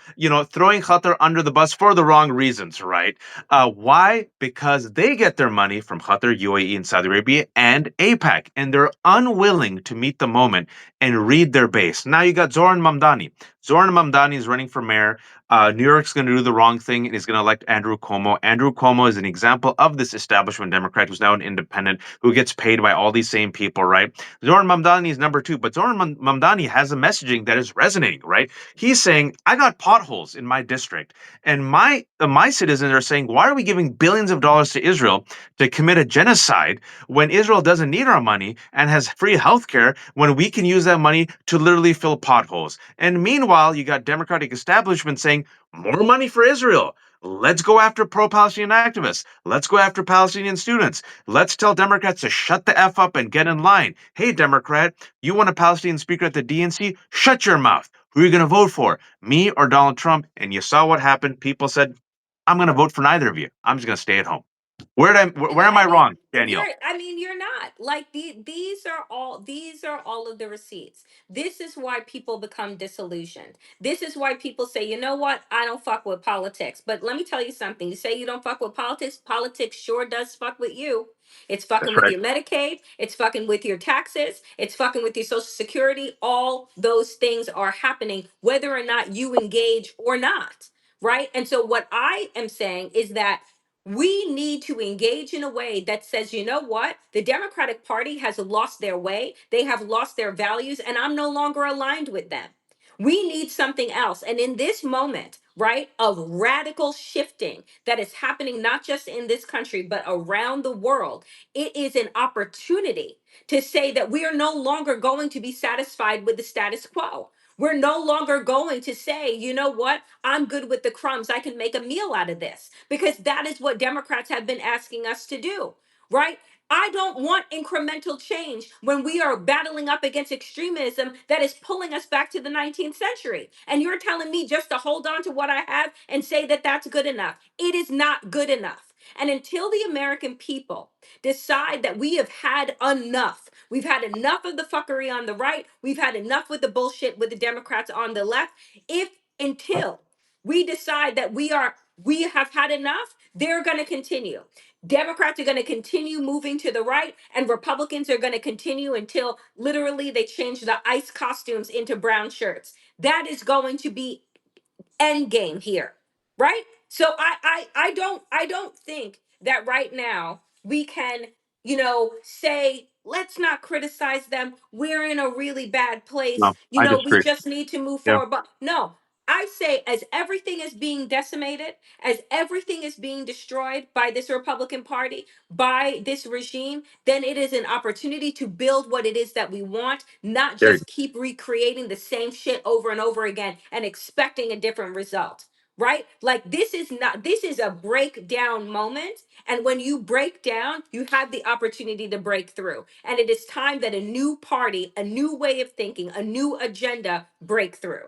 throwing Qatar under the bus for the wrong reasons, right? Why? Because they get their money from Qatar, UAE, and Saudi Arabia and APAC, and they're unwilling to meet the moment and read their base. Now you got Zoran Mamdani. Zoran Mamdani is running for mayor. New York's going to do the wrong thing and is going to elect Andrew Cuomo. Andrew Cuomo is an example of this establishment Democrat who's now an independent who gets paid by all these same people, right? Zoran Mamdani is number two, but Zoran Mamdani has a messaging that is resonating, right? He's saying, I got potholes in my district, and my citizens are saying, why are we giving billions of dollars to Israel to commit a genocide when Israel doesn't need our money and has free healthcare when we can use that money to literally fill potholes? And meanwhile, you got Democratic establishment saying, more money for Israel. Let's go after pro-Palestinian activists. Let's go after Palestinian students. Let's tell Democrats to shut the F up and get in line. Hey, Democrat, you want a Palestinian speaker at the DNC? Shut your mouth. Who are you going to vote for? Me or Donald Trump? And you saw what happened. People said, I'm going to vote for neither of you. I'm just going to stay at home. Where am I I mean, wrong, Danielle? you're not. Like these are all of the receipts. This is why people become disillusioned. This is why people say, you know what? I don't fuck with politics. But let me tell you something. You say you don't fuck with politics, politics sure does fuck with you. It's fucking That's with right. your Medicaid, it's fucking with your taxes, it's fucking with your social security. All those things are happening whether or not you engage or not. Right? And so what I am saying is that we need to engage in a way that says, you know what? The Democratic Party has lost their way. They have lost their values, and I'm no longer aligned with them. We need something else. And in this moment, right, of radical shifting that is happening not just in this country, but around the world, it is an opportunity to say that we are no longer going to be satisfied with the status quo. We're no longer going to say, you know what, I'm good with the crumbs. I can make a meal out of this, because that is what Democrats have been asking us to do, right? I don't want incremental change when we are battling up against extremism that is pulling us back to the 19th century. And you're telling me just to hold on to what I have and say that that's good enough. It is not good enough. And until the American people decide that we have had enough, we've had enough of the fuckery on the right, we've had enough with the bullshit with the Democrats on the left, if until we decide that we have had enough, they're going to continue. Democrats are going to continue moving to the right, and Republicans are going to continue until literally they change the ICE costumes into brown shirts. That is going to be end game here, right? So I don't think that right now we can, say let's not criticize them. We're in a really bad place. No, I We disagree. just need to move Yeah. forward. But no, I say as everything is being decimated, as everything is being destroyed by this Republican Party, by this regime, then it is an opportunity to build what it is that we want, not There you just keep recreating the same shit over and over again and expecting a different result. Right? Like this is a breakdown moment. And when you break down, you have the opportunity to break through. And it is time that a new party, a new way of thinking, a new agenda break through.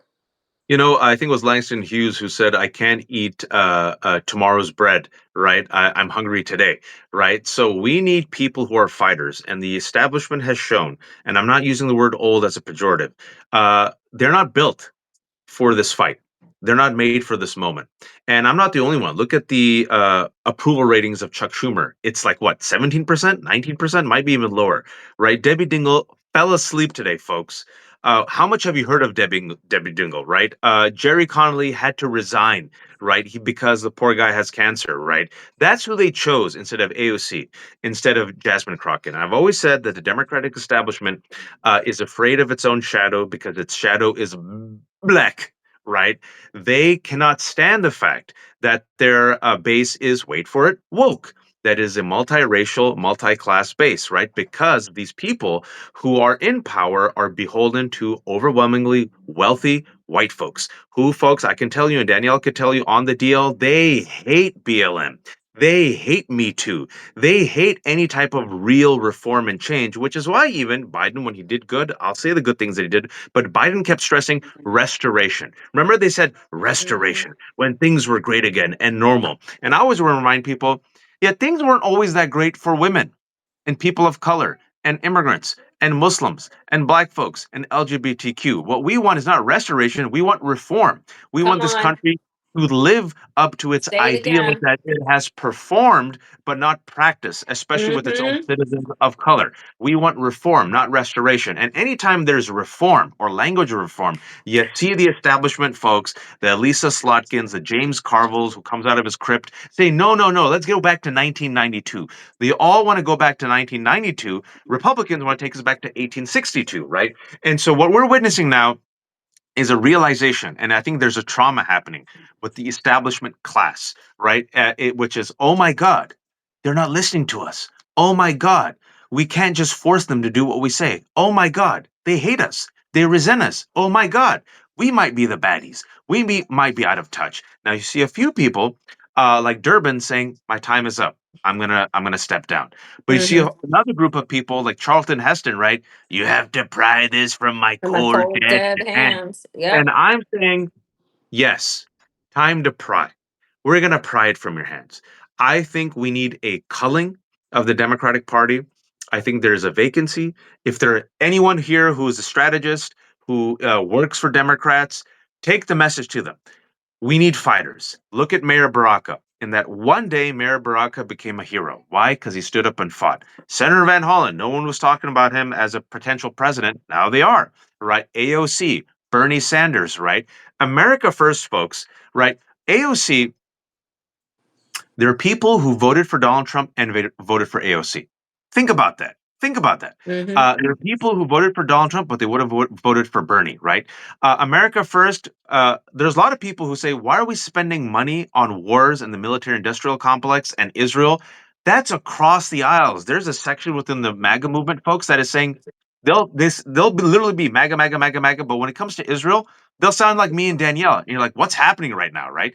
I think it was Langston Hughes who said, "I can't eat tomorrow's bread." Right? I'm hungry today. Right? So we need people who are fighters, and the establishment has shown. And I'm not using the word old as a pejorative. They're not built for this fight. They're not made for this moment. And I'm not the only one. Look at the approval ratings of Chuck Schumer. It's like what, 17%, 19%, might be even lower, right? Debbie Dingle fell asleep today, folks. How much have you heard of Debbie Dingle, right? Jerry Connolly had to resign, right? Because the poor guy has cancer, right? That's who they chose instead of AOC, instead of Jasmine Crockett. And I've always said that the Democratic establishment is afraid of its own shadow because its shadow is black, right? They cannot stand the fact that their base is, wait for it, woke. That is a multiracial, multi-class base, right? Because these people who are in power are beholden to overwhelmingly wealthy white folks. Who, folks, I can tell you, and Danielle could tell you on the deal, they hate BLM. They hate Me Too. They hate any type of real reform and change, which is why even Biden, when he did good, I'll say the good things that he did, but Biden kept stressing restoration. Remember, they said Mhm. restoration when things were great again and normal. And I always want to remind people, yeah, things weren't always that great for women. and people of color and immigrants and Muslims and black folks and LGBTQ. What we want is not restoration, we want reform. We Come want this on. country to live up to its Say it ideals again. that it has performed but not practiced, especially with its own Mm-hmm. citizens of color. We want reform, not restoration. And anytime there's reform or language reform, you see the establishment folks, the Lisa Slotkins, the James Carvilles, who comes out of his crypt, say, no, no, no, let's go back to 1992. They all want to go back to 1992. Republicans want to take us back to 1862, right? And so what we're witnessing now is a realization, and I think there's a trauma happening with the establishment class, right? Which is, oh my God, they're not listening to us. Oh my God, we can't just force them to do what we say. Oh my God, they hate us. They resent us. Oh my God, we might be the baddies. Might be out of touch. Now you see a few people, like Durbin, saying, "My time is up. I'm gonna step down." But you see Mm-hmm. another group of people like Charlton Heston, right? You have to pry this from my From my cold cold dead dead hand. hands. Yep. And I'm saying, yes, time to pry. We're going to pry it from your hands. I think we need a culling of the Democratic Party. I think there's a vacancy. If there anyone here who is a strategist who works for Democrats, take the message to them. We need fighters. Look at Mayor Baraka. In that one day, Mayor Baraka became a hero. Why? Because he stood up and fought. Senator Van Hollen, no one was talking about him as a potential president. Now they are, right? AOC, Bernie Sanders, right? America First, folks, right? AOC, there are people who voted for Donald Trump and voted for AOC. Think about that. Think about that. Mm-hmm. There are people who voted for Donald Trump, but they would have voted for Bernie, right? America First, there's a lot of people who say, why are we spending money on wars in the military industrial complex and Israel? That's across the aisles. There's a section within the MAGA movement, folks, that is saying literally be MAGA, MAGA, MAGA, MAGA, but when it comes to Israel, they'll sound like me and Danielle. And you're like, what's happening right now, right?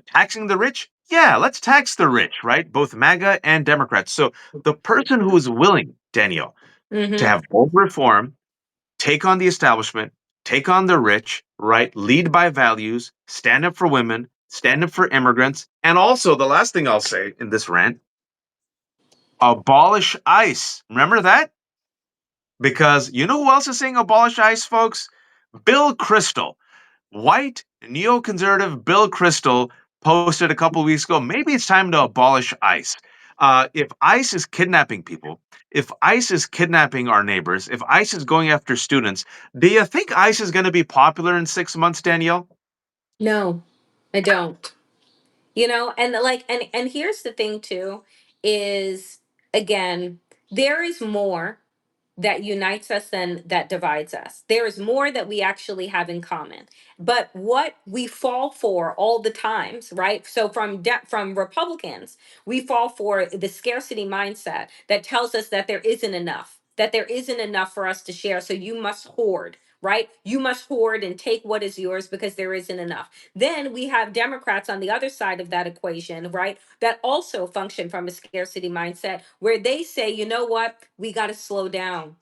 Taxing the rich? Yeah, let's tax the rich, right? Both MAGA and Democrats. So the person who is willing, Danielle, to Mm-hmm. have bold reform, take on the establishment, take on the rich, right? Lead by values, stand up for women, stand up for immigrants. And also, the last thing I'll say in this rant, abolish ICE. Remember that? Because you know who else is saying abolish ICE, folks? Bill Kristol. White neoconservative Bill Kristol posted a couple weeks ago, maybe it's time to abolish ICE. If ICE is kidnapping people, if ICE is kidnapping our neighbors, if ICE is going after students, do you think ICE is going to be popular in 6 months, Danielle? No, I don't. And like and here's the thing too is, again, there is more that unites us than that divides us. There is more that we actually have in common. But what we fall for all the times, right? So from Republicans, we fall for the scarcity mindset that tells us that there isn't enough, that there isn't enough for us to share. So you must hoard, right? You must hoard and take what is yours because there isn't enough. Then we have Democrats on the other side of that equation, right? That also function from a scarcity mindset where they say, you know what? We got to slow down.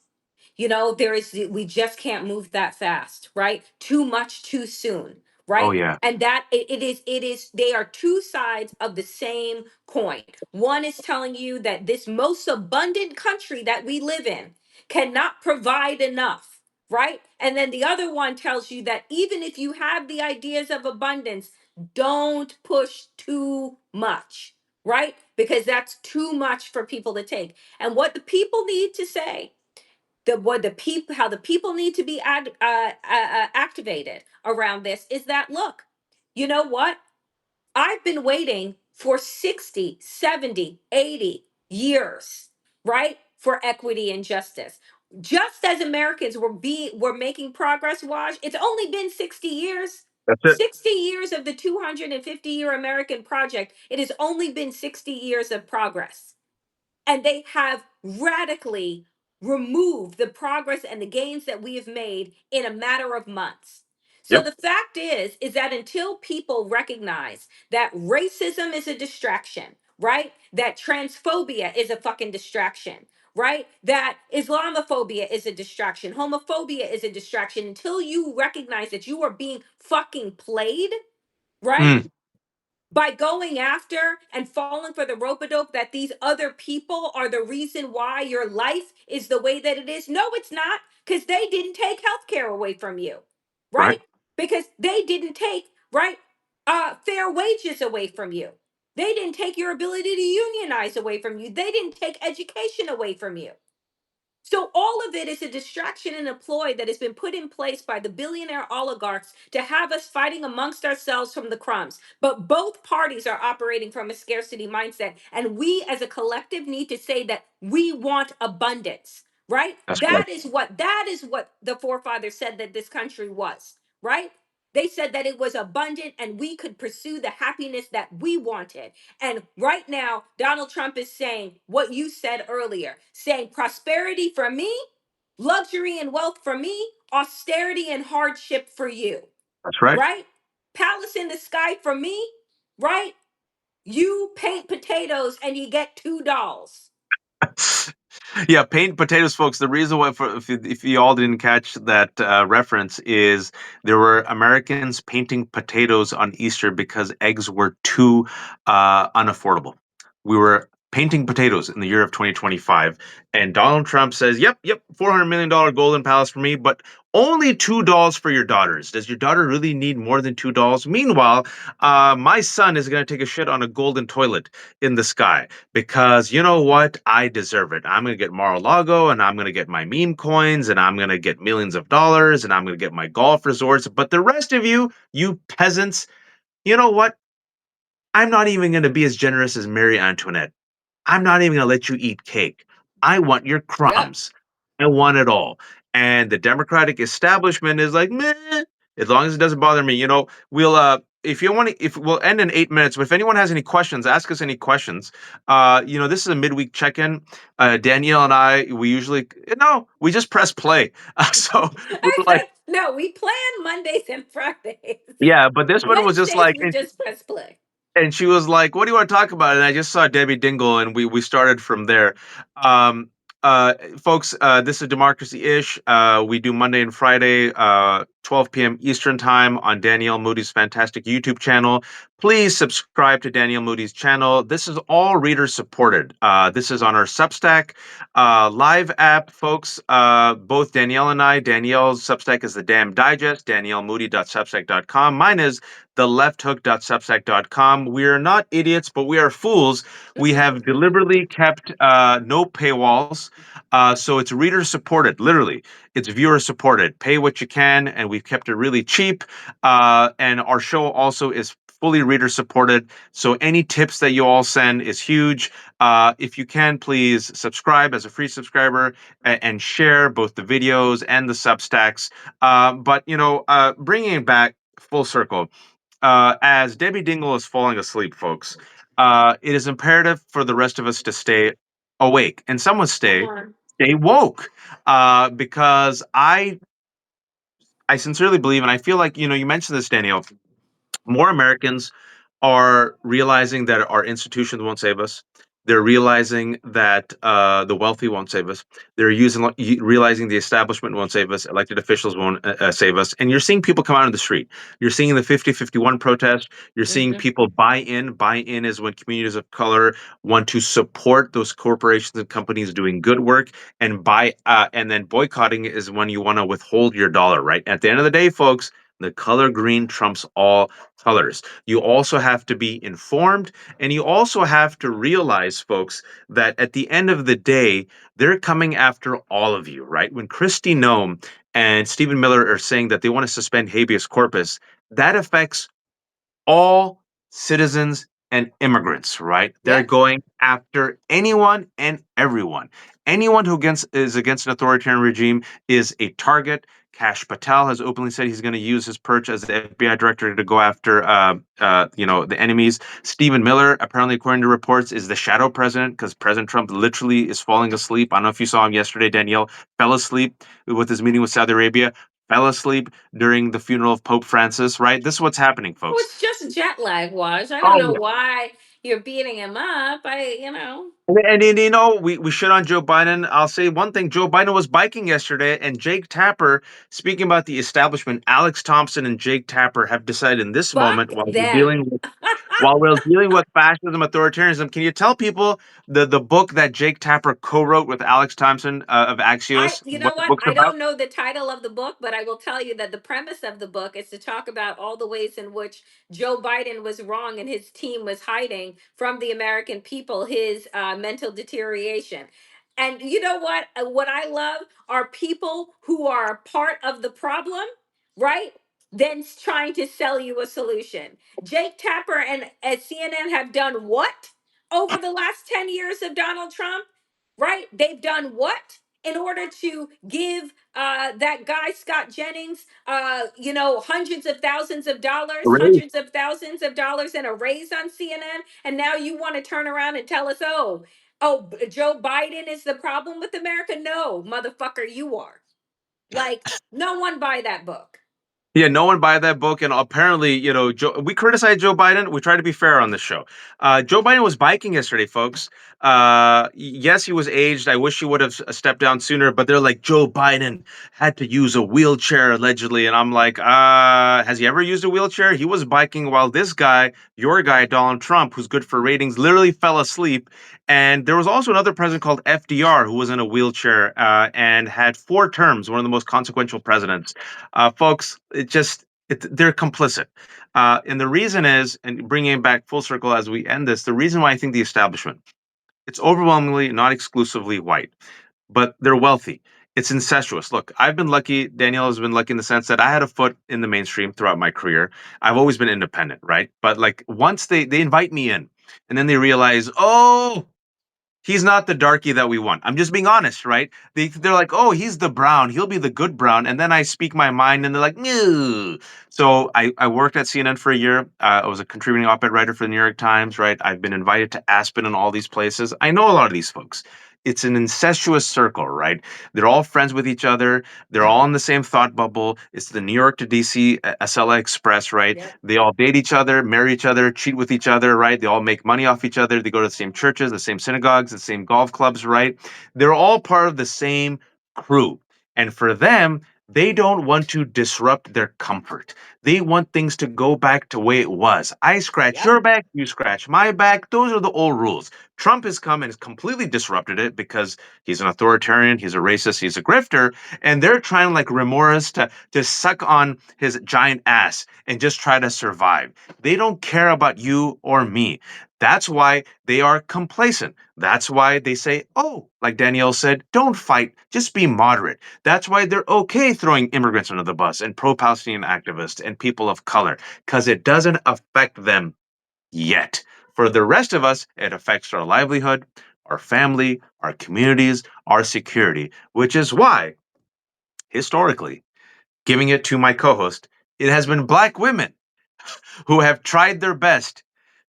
We just can't move that fast, right? Too much too soon, Oh, right? yeah. And that it is they are two sides of the same coin. One is telling you that this most abundant country that we live in cannot provide enough, right? And then the other one tells you that even if you have the ideas of abundance, don't push too much, right? Because that's too much for people to take. And what the people need to say, the people how the people need to be activated around this is that, look, you know what, I've been waiting for 60, 70, 80 years, right, for equity and justice. Just as Americans were making progress, Waj, it's only been 60 years. That's it. 60 years of the 250-year American project. It has only been 60 years of progress, and they have radically removed the progress and the gains that we have made in a matter of months. So Yep. the fact is that until people recognize that racism is a distraction, right? That transphobia is a fucking distraction, right? That Islamophobia is a distraction, homophobia is a distraction, until you recognize that you are being fucking played, right? Mm. by going after and falling for the rope-a-dope that these other people are the reason why your life is the way that it is? No, it's not, because they didn't take health care away from you, right? Right. Because they didn't take, right, fair wages away from you. They didn't take your ability to unionize away from you. They didn't take education away from you. So all of it is a distraction and a ploy that has been put in place by the billionaire oligarchs to have us fighting amongst ourselves from the crumbs. But both parties are operating from a scarcity mindset. And we as a collective need to say that we want abundance, right? That's That correct. is what the forefathers said that this country was, right? They said that it was abundant and we could pursue the happiness that we wanted. And right now, Donald Trump is saying what you said earlier, saying prosperity for me, luxury and wealth for me, austerity and hardship for you, That's right. right? Palace in the sky for me, right? You paint potatoes and you get $2. Yeah, paint potatoes, folks. The reason why, if you all didn't catch that reference, is there were Americans painting potatoes on Easter because eggs were too unaffordable. We were painting potatoes in the year of 2025, and Donald Trump says, "Yep, yep, $400 million golden palace for me, but only $2 for your daughters. Does your daughter really need more than $2? Meanwhile, my son is going to take a shit on a golden toilet in the sky." Because you know what? I deserve it. I'm going to get Mar-a-Lago and I'm going to get my meme coins and I'm going to get millions of dollars and I'm going to get my golf resorts. But the rest of you, you peasants, you know what? I'm not even going to be as generous as Marie Antoinette. I'm not even going to let you eat cake. I want your Yep. crumbs. I want it all. And the Democratic establishment is like, meh, as long as it doesn't bother me. We'll if you want to, if we'll end in 8 minutes, but if anyone has any questions, ask us any questions. This is a midweek check-in. Danielle and I, we usually no, we just press play. So we I were like, said, no, we plan Mondays and Fridays. yeah, but this one was just Wednesdays, like, we just press play. and she was like, "What do you want to talk about?" And I just saw Debbie Dingle, and we started from there. Um, Folks, this is Democracy Ish. We do Monday and Friday, 12 p.m. Eastern Time on Danielle Moody's fantastic YouTube channel. Please subscribe to Danielle Moody's channel. This is all reader supported. This is on our Substack live app, folks. Both Danielle and I, Danielle's Substack is the Damn Digest, daniellemoody.substack.com. Mine is theleft.substack.com. We are not idiots, but we are fools. We have deliberately kept no paywalls. So it's reader supported, literally. It's viewer supported. Pay what you can, and we've kept it really cheap. And our show also is fully reader supported. So any tips that you all send is huge. If you can, please subscribe as a free subscriber and share both the videos and the Substacks. But bringing it back full circle, as Debbie Dingle is falling asleep, folks, it is imperative for the rest of us to stay awake, and someone Come stay on. stay woke, because I sincerely believe, and I feel like you mentioned this, Danielle. More Americans are realizing that our institutions won't save us. They're realizing that the wealthy won't save us. They're realizing the establishment won't save us. Elected officials won't save us. And you're seeing people come out on the street. You're seeing the 50-51 protest. You're seeing Mhm. people buy in. Buy in is when communities of color want to support those corporations and companies doing good work, and and then boycotting is when you want to withhold your dollar. Right at the end of the day, folks, the color green trumps all colors. You also have to be informed, and you also have to realize, folks, that at the end of the day, they're coming after all of you, right? When Christy Nome and Stephen Miller are saying that they want to suspend habeas corpus, that affects all citizens and immigrants, right? They're Yep. going after anyone and everyone. Anyone who is against an authoritarian regime is a target. Kash Patel has openly said he's going to use his perch as the FBI director to go after, the enemies. Stephen Miller, apparently, according to reports, is the shadow president because President Trump literally is falling asleep. I don't know if you saw him yesterday. Danielle fell asleep with his meeting with Saudi Arabia. Fell asleep during the funeral of Pope Francis, right? This is what's happening, Well, folks. it's just jet lag, Waj. I don't Oh, know yeah. why you're beating him up. And we shit on Joe Biden. I'll say one thing: Joe Biden was biking yesterday, and Jake Tapper, speaking about the establishment, Alex Thompson and Jake Tapper have decided in this Fuck moment, while we're them. dealing with while we're dealing with fascism, authoritarianism, can you tell people the book that Jake Tapper co-wrote with Alex Thompson of Axios, You know what the what? book's I about? don't know the title of the book, but I will tell you that the premise of the book is to talk about all the ways in which Joe Biden was wrong and his team was hiding from the American people his mental deterioration. And you know what? What I love are people who are part of the problem, right? Then trying to sell you a solution. Jake Tapper and CNN have done what over the last 10 years of Donald Trump? Right? They've done what in order to give that guy Scott Jennings, Right. hundreds of thousands of dollars, and a raise on CNN, and now you want to turn around and tell us, Joe Biden is the problem with America? No, motherfucker, you are. Like, no one buy that book. Yeah, no one buy that book, and apparently, we criticize Joe Biden. We try to be fair on this show. Joe Biden was biking yesterday, folks. Yes, he was aged. I wish he would have stepped down sooner, but they're like, Joe Biden had to use a wheelchair allegedly, and I'm like, has he ever used a wheelchair? He was biking while this guy, your guy, Donald Trump, who's good for ratings, literally fell asleep. And there was also another president called FDR who was in a wheelchair and had 4 terms, one of the most consequential presidents. Folks, they're complicit. And the reason is, and bringing it back full circle as we end this, the reason why I think the establishment, it's overwhelmingly, not exclusively white, but they're wealthy. It's incestuous. Look, I've been lucky. Danielle has been lucky in the sense that I had a foot in the mainstream throughout my career. I've always been independent, right? But like once they invite me in, and then they realize, oh, he's not the darky that we want. I'm just being honest, right? They're like, oh, he's the brown. He'll be the good brown. And then I speak my mind, and they're like, no. So I worked at CNN for a year. I was a contributing op-ed writer for the New York Times, right? I've been invited to Aspen and all these places. I know a lot of these folks. It's an incestuous circle, right? They're all friends with each other. They're all in the same thought bubble. It's the New York to DC SLA Express, right? Yep. They all date each other, marry each other, cheat with each other, right? They all make money off each other. They go to the same churches, the same synagogues, the same golf clubs, right? They're all part of the same crew. And for them, they don't want to disrupt their comfort. They want things to go back to the way it was. I scratch Yep. your back, you scratch my back. Those are the old rules. Trump has come and has completely disrupted it because he's an authoritarian, he's a racist, he's a grifter, and they're trying like remorse to suck on his giant ass and just try to survive. They don't care about you or me. That's why they are complacent. That's why they say, oh, like Danielle said, don't fight, just be moderate. That's why they're okay throwing immigrants under the bus and pro Palestinian activists and people of color, because it doesn't affect them yet. For the rest of us, it affects our livelihood, our family, our communities, our security, which is why, historically, giving it to my co host, it has been Black women who have tried their best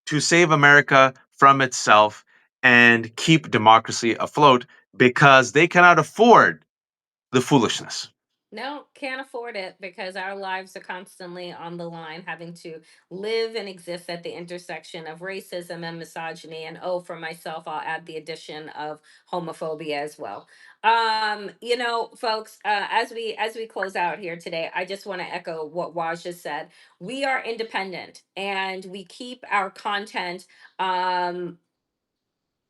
to save America from itself and keep democracy afloat because they cannot afford the foolishness. No, can't afford it because our lives are constantly on the line, having to live and exist at the intersection of racism and misogyny. And oh, for myself, I'll add the addition of homophobia as well. Folks, as we close out here today, I just want to echo what Waj just said. We are independent and we keep our content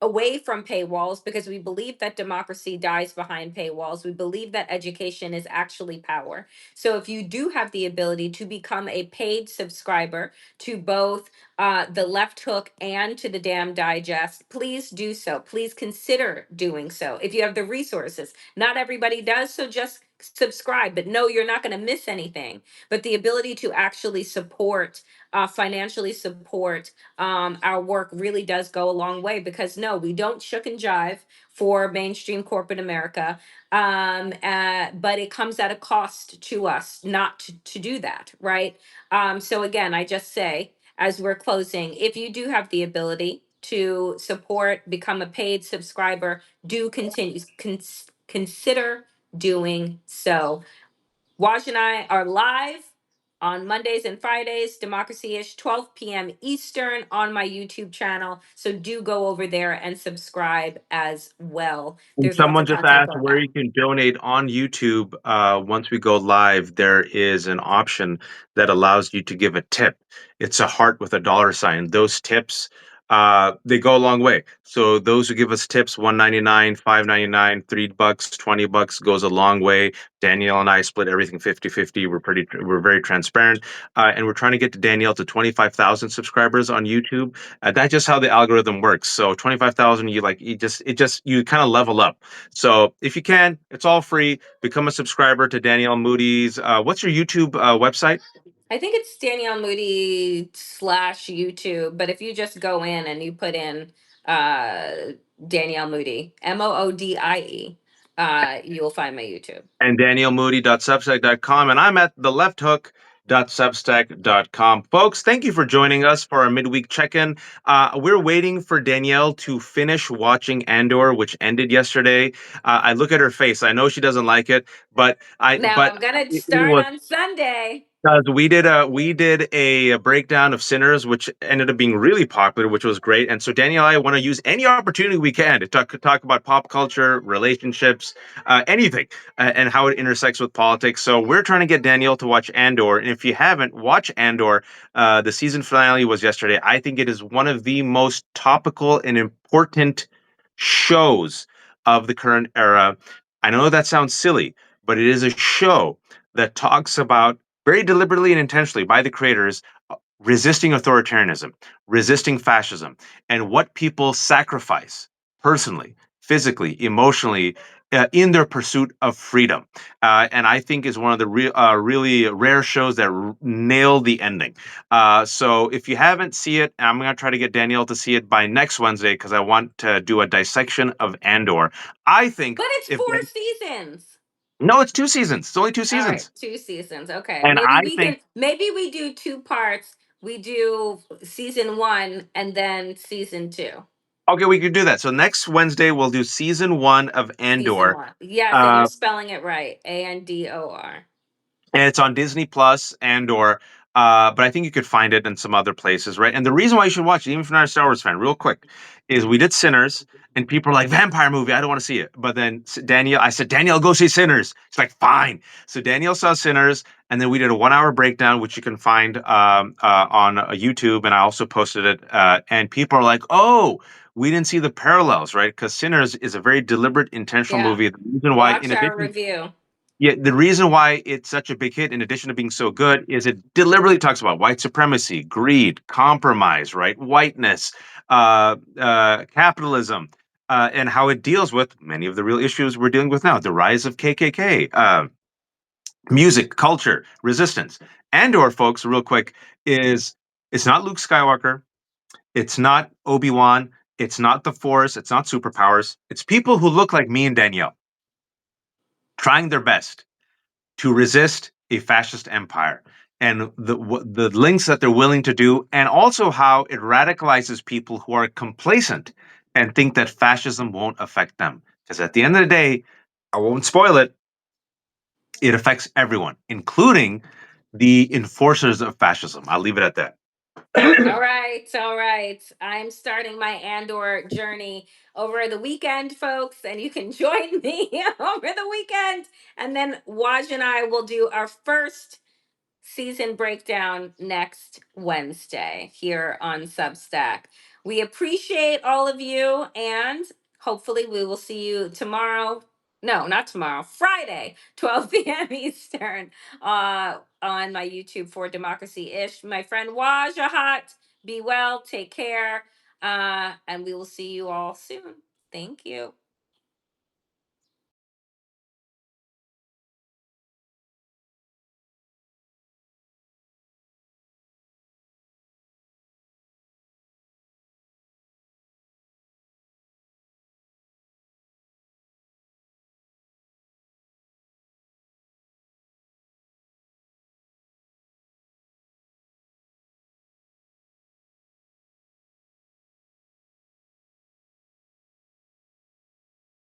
away from paywalls because we believe that democracy dies behind paywalls. We believe that education is actually power. So if you do have the ability to become a paid subscriber to both the Left Hook and to the Damn Digest, please do so. Please consider doing so if you have the resources. Not everybody does, so just subscribe. But no, you're not going to miss anything. But the ability to actually financially support our work really does go a long way because no, we don't shook and jive for mainstream corporate America. But it comes at a cost to us not to do that, right? So again, I just say, as we're closing, if you do have the ability to support, become a paid subscriber, do consider doing so. Waj and I are live on Mondays and Fridays, Democracy Ish, 12 p.m. Eastern on my YouTube channel. So do go over there and subscribe as well. And There's lots someone of just content asked going where on. you can donate on YouTube. Once we go live, there is an option that allows you to give a tip. It's a heart with a dollar sign. Those tips, they go a long way. So those who give us tips, 1.99, 5.99, $3, $20 goes a long way. Danielle and I split everything 50-50. We're very transparent. And we're trying to get to Danielle to 25,000 subscribers on YouTube. That's just how the algorithm works. So 25,000, you kind of level up. So if you can, it's all free. Become a subscriber to Danielle Moody's. What's your YouTube website? I think it's Danielle Moody slash YouTube, but if you just go in and you put in Danielle Moody, Moodie, you'll find my YouTube. And danielmoody.substack.com. And I'm at theleft.hook.substack.com. Folks, thank you for joining us for our midweek check-in. We're waiting for Danielle to finish watching Andor, which ended yesterday. I look at her face. I know she doesn't like it, but Now I'm gonna it start was on Sunday. because we did a breakdown of Sinners, which ended up being really popular, which was great. And so Danielle and I want to use any opportunity we can to talk about pop culture, relationships, anything, and how it intersects with politics. So we're trying to get Danielle to watch Andor, and if you haven't, watch Andor. The season finale was yesterday. I think it is one of the most topical and important shows of the current era. I know that sounds silly, but it is a show that talks about very deliberately and intentionally by the creators resisting authoritarianism, resisting fascism, and what people sacrifice personally, physically, emotionally in their pursuit of freedom. And I think is one of the really rare shows that nail the ending. So if you haven't seen it, I'm going to try to get Danielle to see it by next Wednesday because I want to do a dissection of Andor. I think But it's if 4 seasons. no, it's 2 seasons. It's only two All right, seasons. 2 seasons. Okay. And Maybe I we think can maybe we do two parts. We do season one and then season two. okay, we could do that. So next Wednesday we'll do season one of Season Andor, one. Yes, and you're uh, spelling it right. Andor. and it's on Disney Plus Andor. But I think you could find it in some other places, right? And the reason why you should watch it, even if you're not a Star Wars fan, real quick, is we did Sinners, and people are like, vampire movie, I don't want to see it. But then I said, Danielle, go see Sinners. She's like, fine. So Danielle saw Sinners, and then we did a 1 hour breakdown, which you can find on YouTube, and I also posted it. And people are like, oh, we didn't see the parallels, right? Because Sinners is a very deliberate, intentional Yeah. movie. The reason why, Watch in our addition review. yeah, the reason why it's such a big hit, in addition to being so good, is it deliberately talks about white supremacy, greed, compromise, right? Whiteness, capitalism, and how it deals with many of the real issues we're dealing with now: the rise of KKK, music, culture, resistance. Andor, folks, real quick, is it's not Luke Skywalker, it's not Obi-Wan, it's not the Force, it's not superpowers. It's people who look like me and Danielle trying their best to resist a fascist empire and the links that they're willing to do, and also how it radicalizes people who are complacent and think that fascism won't affect them. Because at the end of the day, I won't spoil it, it affects everyone, including the enforcers of fascism. I'll leave it at that. All right, all right. I'm starting my Andor journey over the weekend, folks, and you can join me over the weekend. And then Waj and I will do our first season breakdown next Wednesday here on Substack. We appreciate all of you, and hopefully, we will see you tomorrow. No, not tomorrow, Friday, 12 p.m. Eastern, on my YouTube for Democracy Ish. My friend Wajahat, be well, take care, and we will see you all soon. Thank you.